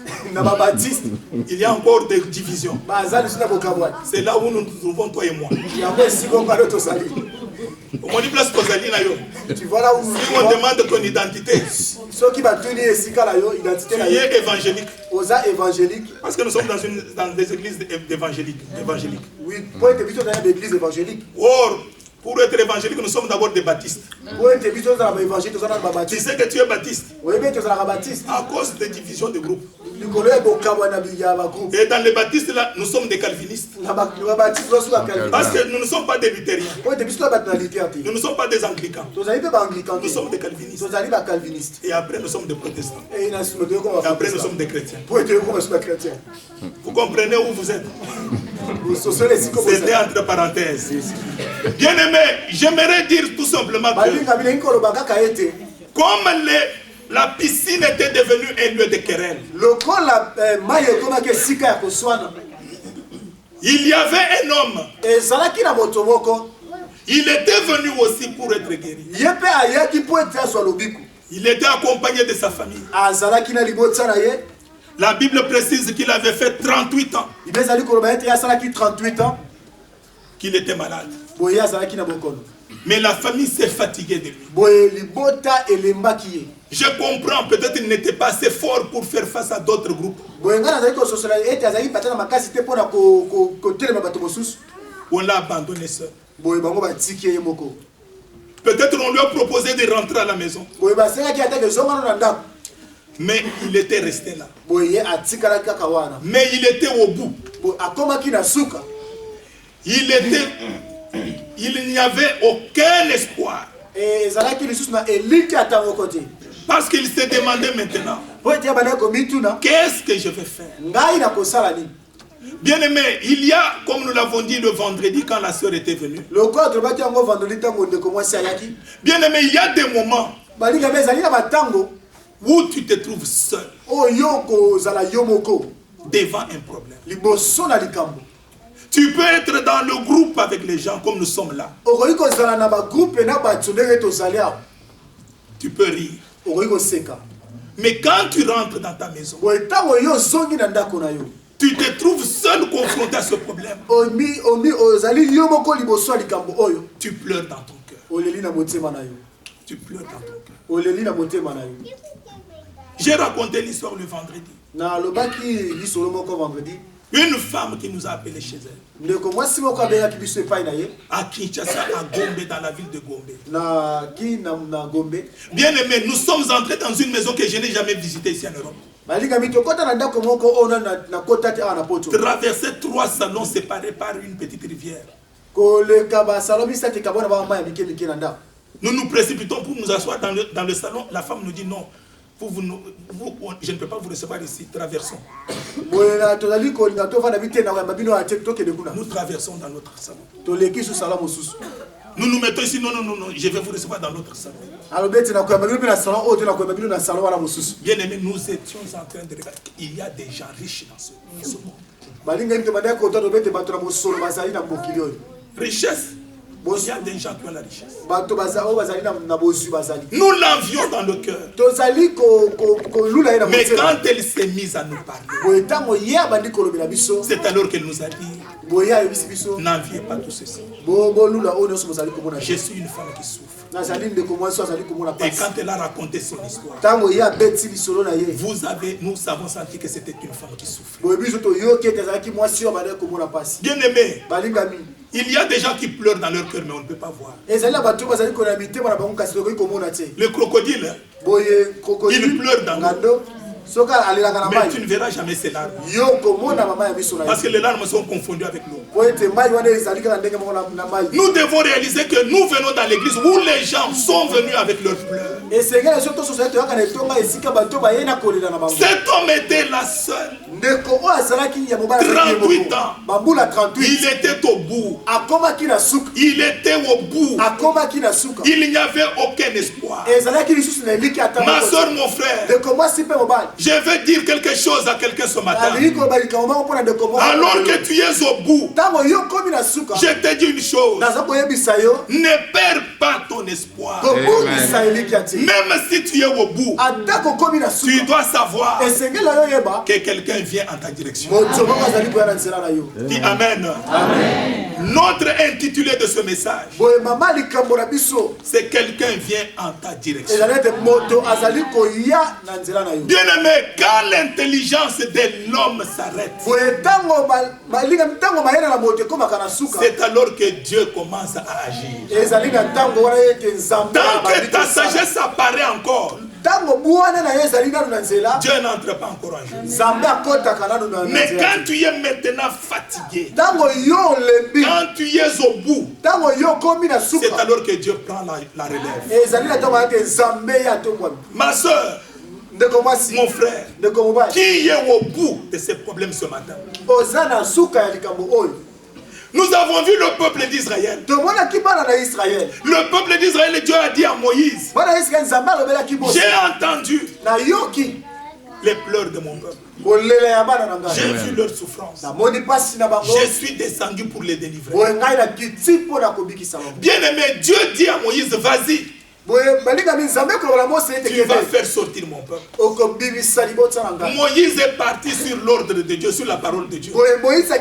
il y a encore des divisions. C'est là où nous nous trouvons, toi et moi. Tu vois là où si on demande ton identité, tu es évangélique. Parce que nous sommes dans des églises évangéliques. Oui, pour être dans des églises évangéliques. Or, pour être évangélique, nous sommes d'abord des baptistes. Tu sais que tu es baptiste à cause des divisions de groupes. Et dans les baptistes, là, nous sommes des calvinistes. Parce que nous ne sommes pas des luthériens. Nous ne sommes pas des anglicans. Nous sommes des calvinistes. Et après, nous sommes des protestants. Et après, nous sommes des chrétiens. Vous comprenez où vous êtes? C'était entre parenthèses. Bien aimé, j'aimerais dire tout simplement que comme la piscine était devenue un lieu de querelle, il y avait un homme. Il était venu aussi pour être guéri. Il était accompagné de sa famille. La Bible précise qu'il avait fait 38 ans. Qu'il était malade. Mais la famille s'est fatiguée de lui. Je comprends, peut-être qu'il n'était pas assez fort pour faire face à d'autres groupes. On l'a abandonné seul. Peut-être on lui a proposé de rentrer à la maison. Mais il était resté là. Mais il était au bout. Il n'y avait aucun espoir. Parce qu'il se demandait maintenant, qu'est-ce que je vais faire? Bien aimé, il y a, comme nous l'avons dit le vendredi quand la sœur était venue, bien aimé, il y a des moments où tu te trouves seul devant un problème. Tu peux être dans le groupe avec les gens comme nous sommes là. Tu peux rire. Mais quand tu rentres dans ta maison, tu te trouves seul confronté à ce problème. Tu pleures dans ton cœur. Tu pleures dans ton cœur. J'ai raconté l'histoire le vendredi. Une femme qui nous a appelé chez elle. À Kinshasa, à Gombe, dans la ville de Gombe. Bien aimé, nous sommes entrés dans une maison que je n'ai jamais visitée ici en Europe. Traverser 3 salons séparés par une petite rivière. Nous nous précipitons pour nous asseoir dans le salon. La femme nous dit non. Je ne peux pas vous recevoir ici, traversons. Nous traversons dans notre salon. Nous nous mettons ici, non, je vais vous recevoir dans notre salon. Bien aimé, nous étions en train de regarder. Il y a des gens riches dans ce monde. Richesse. Il y a des gens qui ont la richesse. Nous l'envions dans le cœur. Mais quand elle s'est mise à nous parler, c'est alors qu'elle nous a dit, n'enviez pas tout ceci. Je suis une femme qui souffre. Et quand elle a raconté son histoire, nous avons senti que c'était une femme qui souffre. Bien aimé, il y a des gens qui pleurent dans leur cœur, mais on ne peut pas voir. Le crocodile, il pleure dans l'eau. Mais tu ne verras jamais ces larmes. Parce que les larmes sont confondues avec l'eau. Nous devons réaliser que nous venons dans l'église où les gens sont venus avec leurs pleurs. Cet homme était la seule. 38 ans. Il était au bout. Il était au bout. Il n'y avait aucun espoir. Ma soeur, mon frère, je vais dire quelque chose à quelqu'un ce matin. Alors que tu es au bout, je te dis une chose. Ne perds pas ton espoir. Même si tu es au bout, tu dois savoir que quelqu'un vient en ta direction. Dis Amen. Notre intitulé de ce message, c'est quelqu'un vient en ta direction. Bien aimé, quand l'intelligence de l'homme s'arrête, c'est alors que Dieu commence à agir. Tant que ta sagesse apparaît encore, Dieu n'entre pas encore en jeu. Mais quand tu es maintenant fatigué, quand tu es au bout, c'est alors que Dieu prend la relève. Ma soeur, mon frère, qui est au bout de ces problèmes ce matin? Nous avons vu le peuple d'Israël. Le peuple d'Israël, Dieu a dit à Moïse, j'ai entendu les pleurs de mon peuple. J'ai vu leur souffrance. Je suis descendu pour les délivrer. Bien aimé, Dieu dit à Moïse, vas-y. Tu vas faire sortir mon peuple. Moïse est parti sur l'ordre de Dieu, sur la parole de Dieu. Moïse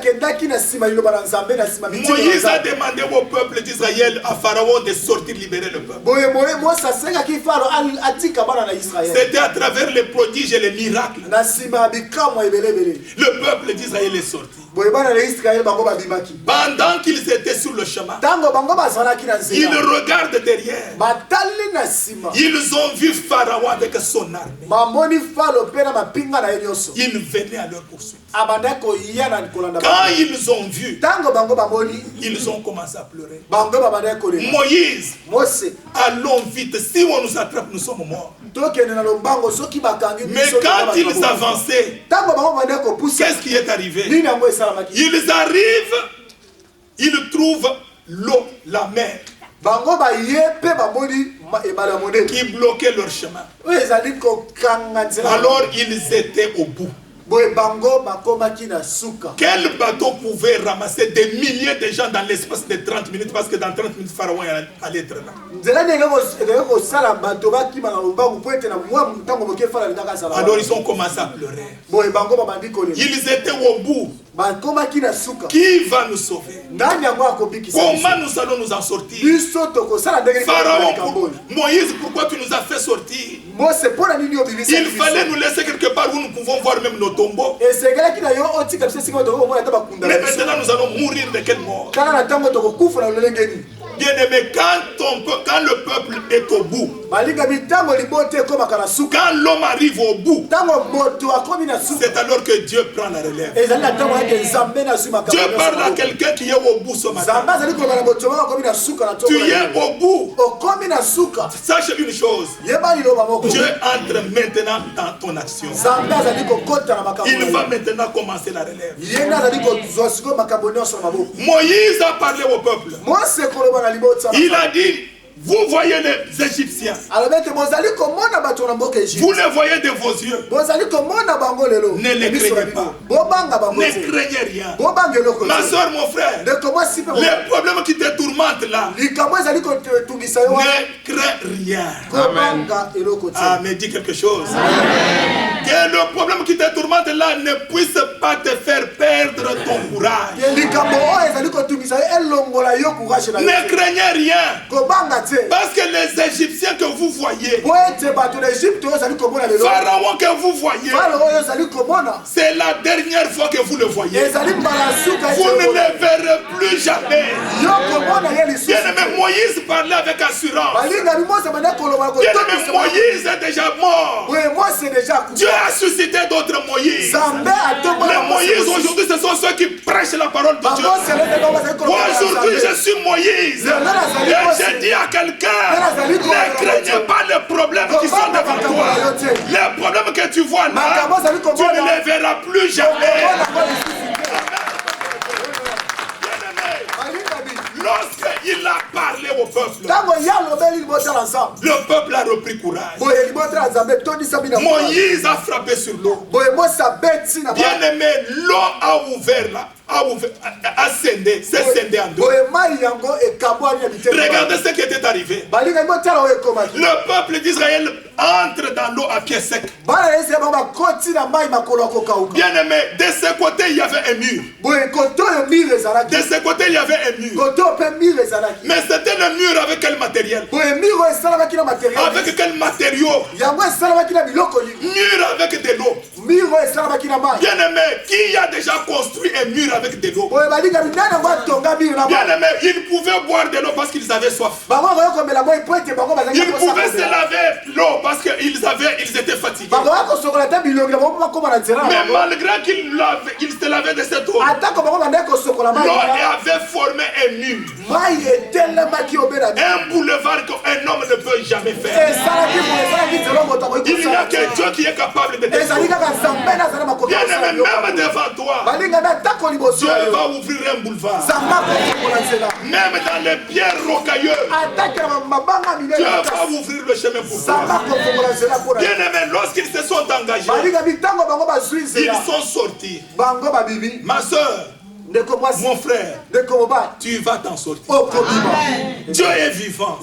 a demandé au peuple d'Israël, à Pharaon, de sortir, libérer le peuple. C'était à travers les prodiges et les miracles. Le peuple d'Israël est sorti. Pendant qu'ils étaient sur le chemin, ils regardent derrière. Ils ont vu Pharaon avec son armée. Ils venaient à leur poursuite. Quand ils ont vu, ils ont commencé à pleurer. Moïse, allons vite, si on nous attrape, nous sommes morts. Mais quand ils avançaient, qu'est-ce qui est arrivé? Ils arrivent, ils trouvent l'eau, la mer, qui bloquait leur chemin. Alors ils étaient au bout. Quel bateau pouvait ramasser des milliers de gens dans l'espace de 30 minutes, parce que dans 30 minutes, Pharaon allait être là. Alors ils ont commencé à pleurer. Ils étaient au bout. Qui va nous sauver? Comment nous allons nous en sortir? Pharaon, Moïse, pourquoi tu nous as fait sortir? Il fallait nous laisser quelque part où nous pouvons voir même nos tombeaux. Mais maintenant nous allons mourir de quelle mort? Bien aimé, quand le peuple est au bout, quand l'homme arrive au bout, c'est alors que Dieu prend la relève. Dieu parle à quelqu'un qui est au bout ce matin. Tu es au bout. Sache une chose, Dieu entre maintenant dans ton action. Il va maintenant commencer la relève. Moïse a parlé au peuple. Il a dit, Vous voyez les Égyptiens. Vous les voyez de vos yeux. Ne les craignez pas. Ne craignez rien. Ma soeur, mon frère, les problèmes qui te tourmentent là, ne crains rien. Amen. Ah, mais dis quelque chose. Amen. Que le problème qui te tourmente là ne puisse pas te faire perdre ton courage. Ne craignez rien. Parce que les Égyptiens que vous voyez, Pharaon que vous voyez, c'est la dernière fois que vous le voyez. Vous ne le verrez plus jamais. Bien-aimé, Moïse parlait avec assurance. Bien-aimé, Moïse est déjà mort. Dieu a suscité d'autres Moïse. Les Moïse aujourd'hui, ce sont ceux qui prêchent la parole de Dieu. Aujourd'hui, je suis Moïse. Et je dis à quelqu'un, ne craignez pas les problèmes qui sont devant toi. Les problèmes que tu vois là, tu ne les verras plus jamais. Lorsqu'il a parlé au peuple, le peuple a repris courage. Moïse a frappé sur l'eau. Bien aimé, l'eau a ouvert là. A scindé, s'est scindé en deux. Regardez ce qui était arrivé. Le peuple d'Israël entre dans l'eau à pied sec. Bien aimé, de ce côté il y avait un mur. De ce côté il y avait un mur. Mais c'était le mur avec quel matériel? Avec quel matériau? Mur avec de l'eau. Bien aimé, qui a déjà construit un mur avec de l'eau? Bien aimé, ils pouvaient boire de l'eau parce qu'ils avaient soif. Ils pouvaient se laver l'eau parce qu'ils étaient fatigués. Mais malgré qu'ils se lavaient de cette eau, l'eau avait formé un mur. Un boulevard qu'un homme ne peut jamais faire. Il n'y a que Dieu qui est capable de faire. Bien aimé, même devant toi, Dieu va ouvrir un boulevard. Même dans les pierres rocailleuses, Dieu va ouvrir le chemin pour toi. Bien aimé, lorsqu'ils se sont engagés, ils sont sortis. Ma soeur, mon frère, tu vas t'en sortir. Dieu est vivant.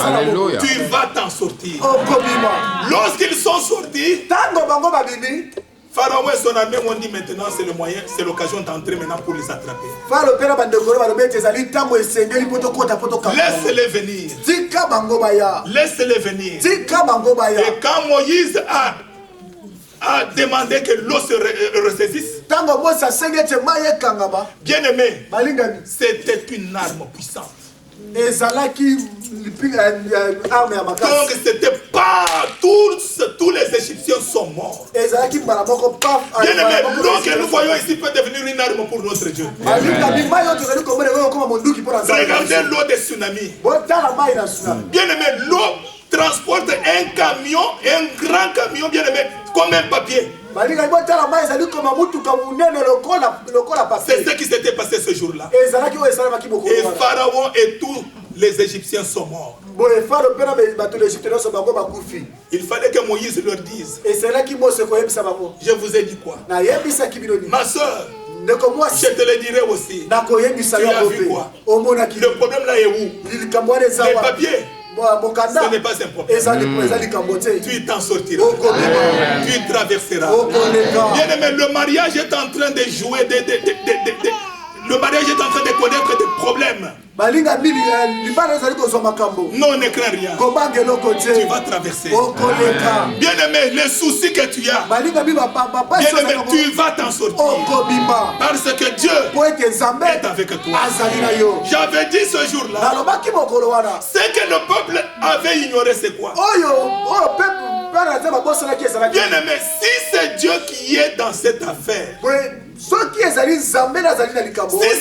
Alléluia. Tu vas t'en sortir. Lorsqu'ils sont sortis, Pharaon et son armée ont dit maintenant c'est le moyen, c'est l'occasion d'entrer maintenant pour les attraper. Laisse-les venir. Laisse-les venir. Et quand Moïse a demandé que l'eau se ressaisisse, bien aimé, c'était une arme puissante. Donc c'était pas tous les Égyptiens sont morts. Bien aimé, l'eau que nous voyons ici peut devenir une arme pour notre Dieu. Regardez l'eau des tsunamis. Bien aimé, l'eau transporte un camion, un grand camion, bien aimé, comme un papier. C'est ce qui s'était passé ce jour-là. Et Pharaon et tous les Égyptiens sont morts. Il fallait que Moïse leur dise. Je vous ai dit quoi? Ma soeur, je te le dirai aussi. Tu as vu quoi? Le problème là est où? Les papiers. Ce n'est pas un problème. Tu t'en sortiras. Tu traverseras. Bien aimé, le mariage est en train de jouer le mariage est en train de connaître des problèmes. Non, ne crains rien. Tu vas traverser. Bien aimé, les soucis que tu as, bien aimé, tu vas t'en sortir. Parce que Dieu est avec toi. J'avais dit ce jour-là, ce que le peuple avait ignoré, c'est quoi? Bien aimé, si c'est Dieu qui est dans cette affaire, si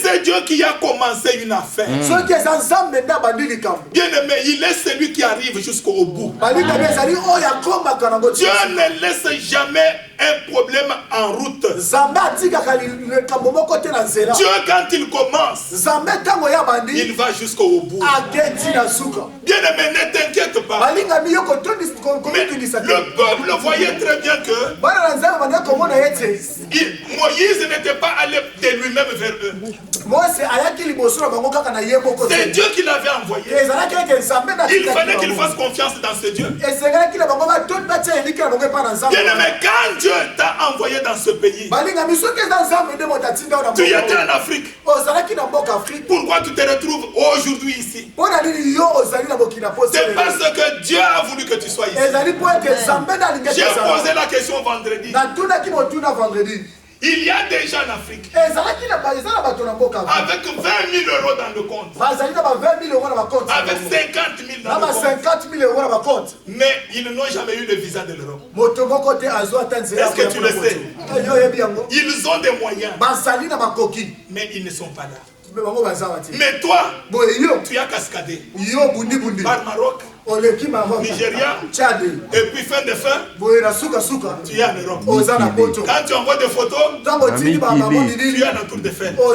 c'est Dieu qui a commencé une affaire, bien aimé, il est celui qui arrive jusqu'au bout. Dieu ne laisse jamais un problème en route. Dieu, quand il commence, il va jusqu'au bout. Bien aimé, ne t'inquiète pas. Mais le peuple voyait très bien que Moïse n'était pas allé de lui-même vers eux. C'est Dieu qui l'avait envoyé. Il fallait qu'il fasse confiance dans ce Dieu. Bien aimé, quand Dieu t'a envoyé dans ce pays, tu étais en Afrique. Pourquoi tu te retrouves aujourd'hui ici? C'est parce que Dieu a voulu que tu sois ici. J'ai posé la question vendredi. Il y a des gens en Afrique avec 20 000 euros dans le compte, avec 50 000 dans le compte, mais ils n'ont jamais eu le visa de l'Europe. Est-ce que tu le sais? Ils ont des moyens, mais ils ne sont pas là. Mais toi, tu as cascadé par Maroc, Nigeria, Tchad, et puis fin de fin, tu es en Europe. Quand tu envoies des photos, tu es en Tour de Fer. Mais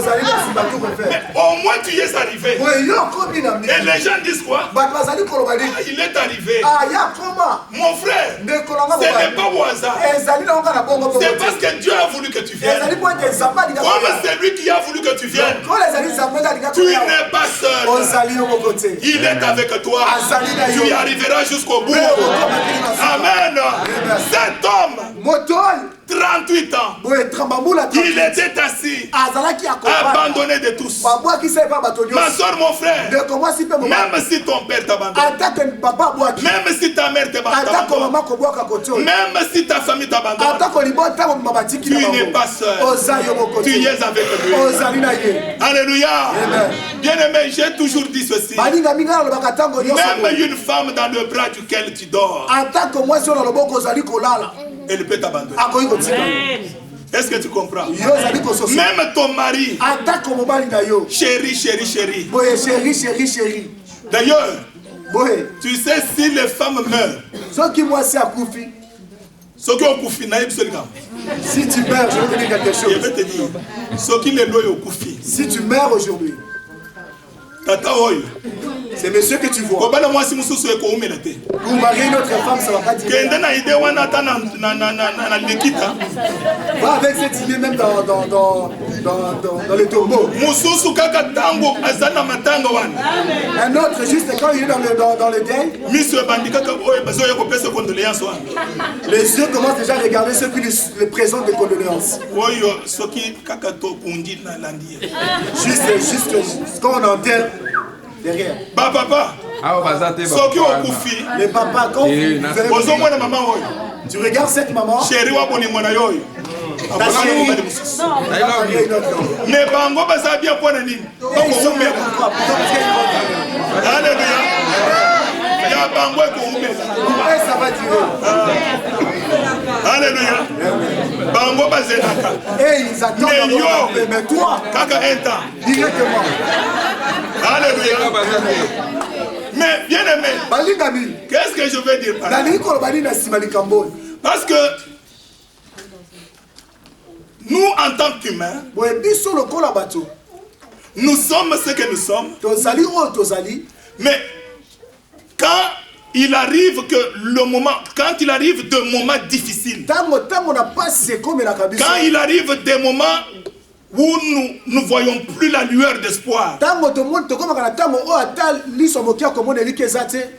au moins tu y es arrivé. Et les gens disent quoi? Il est arrivé. Mon frère, ce n'est pas au hasard. C'est parce que Dieu a voulu que tu viennes. Comme c'est lui qui a voulu que tu viennes. Tu n'es pas seul. Il est avec toi. Tu y arriveras jusqu'au bout. Amen. Cet homme, 38 ans, il était assis, abandonné de tous. Ma soeur, mon frère, même si ton père t'abandonne, même si ta mère t'abandonne, même si ta famille t'abandonne, tu n'es pas seul. Tu y es avec lui. Alléluia. Bien aimé, j'ai toujours dit ceci. Même une femme dans le bras duquel tu dors, elle peut t'abandonner. Est-ce que tu comprends? Même ton mari, chéri. D'ailleurs, tu sais, si les femmes meurent, si tu meurs, je vais te dire quelque chose. Je vais te dire, si tu meurs aujourd'hui, c'est monsieur que tu vois. Pour marier une autre femme, ça va pas dire. Va avec cette idée même dans le tombeau. Un autre, juste quand il est dans le deuil, les yeux commencent déjà à regarder ceux qui lui présentent des condoléances. Juste quand on enterre derrière. Papa, les papas, quand tu regardes cette maman, ta chérie, mais bango baza bien pour nini. Alléluia. Ya bango ko umela. Ça va durer. Alléluia. Bango bazelaka. Et ils attendent. Mais toi, kaka un temps. Directement. Alléluia. Mais bien aimé, qu'est-ce que je veux dire par là? Parce que nous, en tant qu'humains, nous sommes ce que nous sommes. Mais quand il arrive de moments difficiles, quand il arrive des moments où nous ne voyons plus la lueur d'espoir,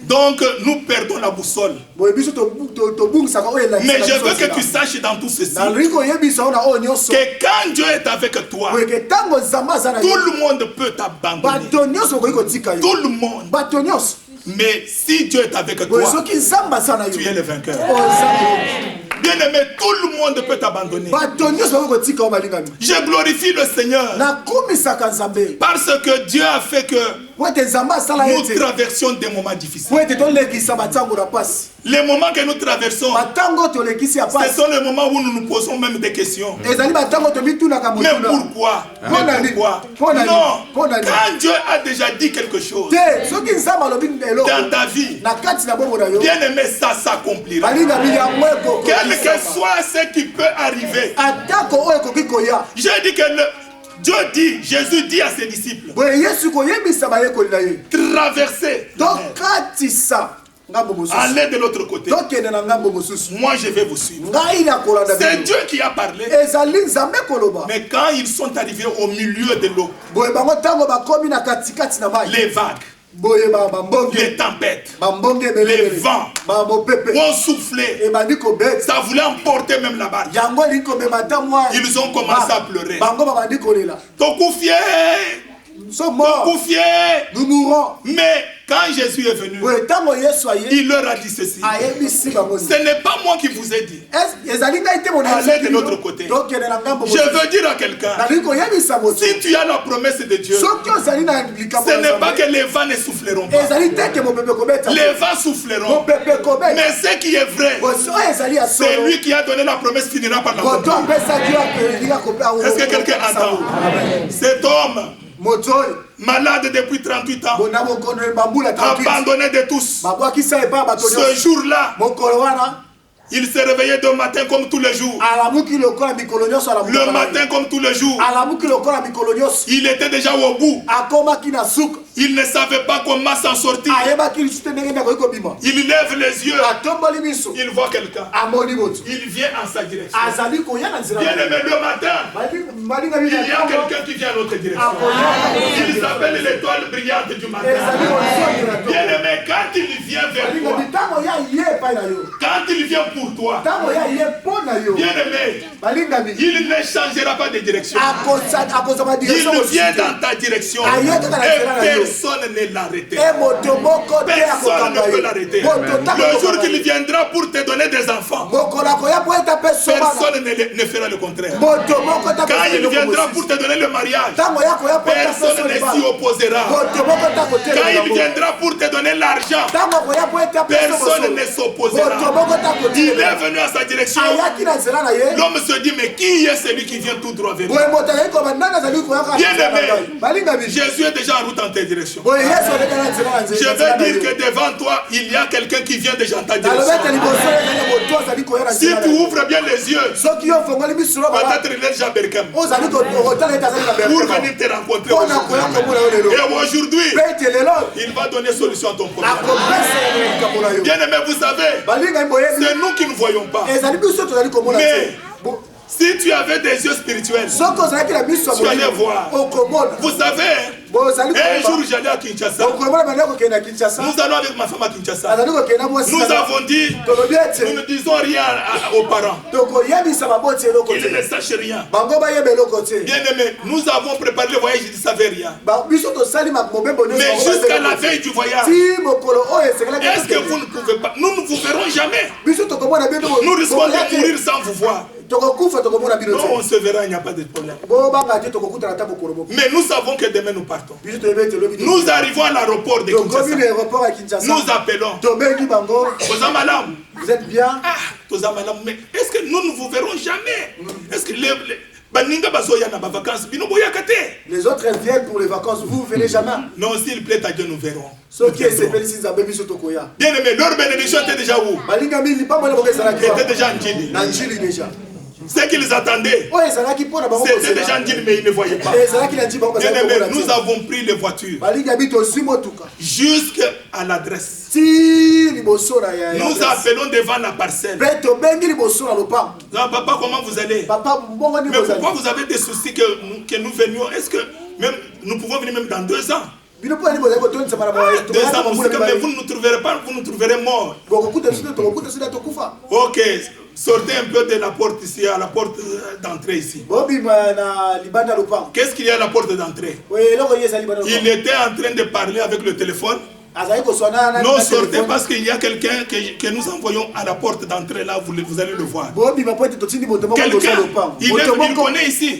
donc nous perdons la boussole. Mais je veux que tu saches dans tout ceci que quand Dieu est avec toi, tout le monde peut t'abandonner. Tout le monde. Mais si Dieu est avec toi, tu es le vainqueur. Bien aimé, tout le monde peut t'abandonner. Je glorifie le Seigneur parce que Dieu a fait que nous traversions des moments difficiles. Les moments que nous traversons, ce sont les moments où nous nous posons même des questions. Mais pourquoi? Non, quand Dieu a déjà dit quelque chose dans ta vie, bien aimé, ça s'accomplira. Quel que soit ce qui peut arriver. J'ai dit que Dieu dit, Jésus dit à ses disciples, traversez. Allez de l'autre côté. Moi je vais vous suivre. C'est Dieu qui a parlé. Mais quand ils sont arrivés au milieu de l'eau, les vagues, les tempêtes, les vents ont soufflé. Ça voulait emporter même la barque. Ils ont commencé à pleurer. Nous mourrons. Mais quand Jésus est venu, il leur a dit ceci. Ce n'est pas moi qui vous ai dit. Allez de l'autre côté. Je veux dire à quelqu'un, si tu as la promesse de Dieu, ce n'est pas que les vents ne souffleront pas. Les vents souffleront. Mais ce qui est vrai, c'est lui qui a donné la promesse finira par la accomplir. Est-ce que quelqu'un entend? Cet homme malade depuis 38 ans, abandonné de tous, ce jour-là, il s'est réveillé de matin comme tous les jours. Le matin comme tous les jours. Il était déjà au bout. Il ne savait pas comment s'en sortir. Il lève les yeux. Il voit quelqu'un. Il vient en sa direction. Bien aimé, le matin, il y a quelqu'un qui vient à notre direction. Il s'appelle l'étoile brillante du matin. Bien aimé, quand il vient vers toi, quand il vient pour toi, bien aimé, il ne changera pas de direction. Il vient dans ta direction et personne ne l'arrêtera. Personne ne peut l'arrêter. Le jour qu'il viendra pour te donner des enfants, personne ne fera le contraire. Quand il viendra pour te donner le mariage, personne ne s'y opposera. Quand il viendra pour te donner l'argent, personne ne s'opposera. Il est venu à sa direction. L'homme se dit, mais qui est celui qui vient tout droit vers moi? Bien aimé, Jésus est déjà en route en ta direction. Je veux dire que devant toi, il y a quelqu'un qui vient déjà en ta direction. Si tu ouvres bien les yeux, peut-être il est déjà Berkham pour venir te rencontrer. Et aujourd'hui, il va donner solution à ton problème. Bien aimé, vous savez, c'est nous qui ne voyons pas. Mais si tu avais des yeux spirituels, tu allais voir. Vous savez, un jour j'allais à Kinshasa. Nous allons avec ma femme à Kinshasa. Nous avons dit, nous ne disons rien aux parents. Ils ne sachent rien. Bien aimé, nous avons préparé le voyage, ils ne savaient rien. Mais jusqu'à la veille du voyage, est-ce que vous ne pouvez pas? Nous ne vous verrons jamais. Nous risquons de mourir sans vous voir. Non, on se verra, il n'y a pas de problème. Mais nous savons que demain nous partons. Nous arrivons à l'aéroport de Kinshasa. Nous appelons. Vous êtes bien? Mais est-ce que nous ne vous verrons jamais? Est-ce que les autres viennent pour les vacances, vous ne verrez jamais. Non, s'il plaît à Dieu, nous verrons. Bien aimé, leur bénédiction était déjà où? Était déjà en Djili. Ce qu'ils attendaient, c'était déjà en Djili, mais ils ne voyaient pas. Bien aimé, nous avons pris les voitures jusqu'à l'adresse. Nous appelons devant la parcelle. Non, papa, comment vous allez? Mais pourquoi vous avez des soucis que nous venions? Est-ce que même nous pouvons venir même dans 2 ans? 2 ans, mais vous ne nous trouverez pas, vous nous trouverez morts. Ok, sortez un peu de la porte ici, à la porte d'entrée ici. Qu'est-ce qu'il y a à la porte d'entrée? Il était en train de parler avec le téléphone. Non, sortez parce qu'il y a quelqu'un que nous envoyons à la porte d'entrée là, vous allez le voir. Quelqu'un, il connaît ici.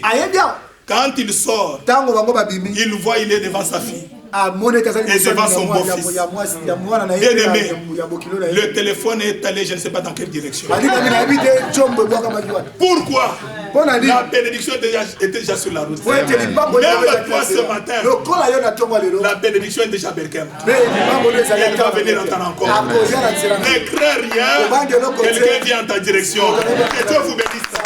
Quand il sort, il voit, il est devant sa fille. et devant son beau-fils. Bien-aimé, le téléphone est allé, je ne sais pas dans quelle direction. Pourquoi? La bénédiction était déjà sur la route. Même toi ce matin, la bénédiction est déjà Berkem. Elle va venir en ta rencontre. Ne crains rien, quelqu'un vient en ta direction. Que Dieu vous bénisse.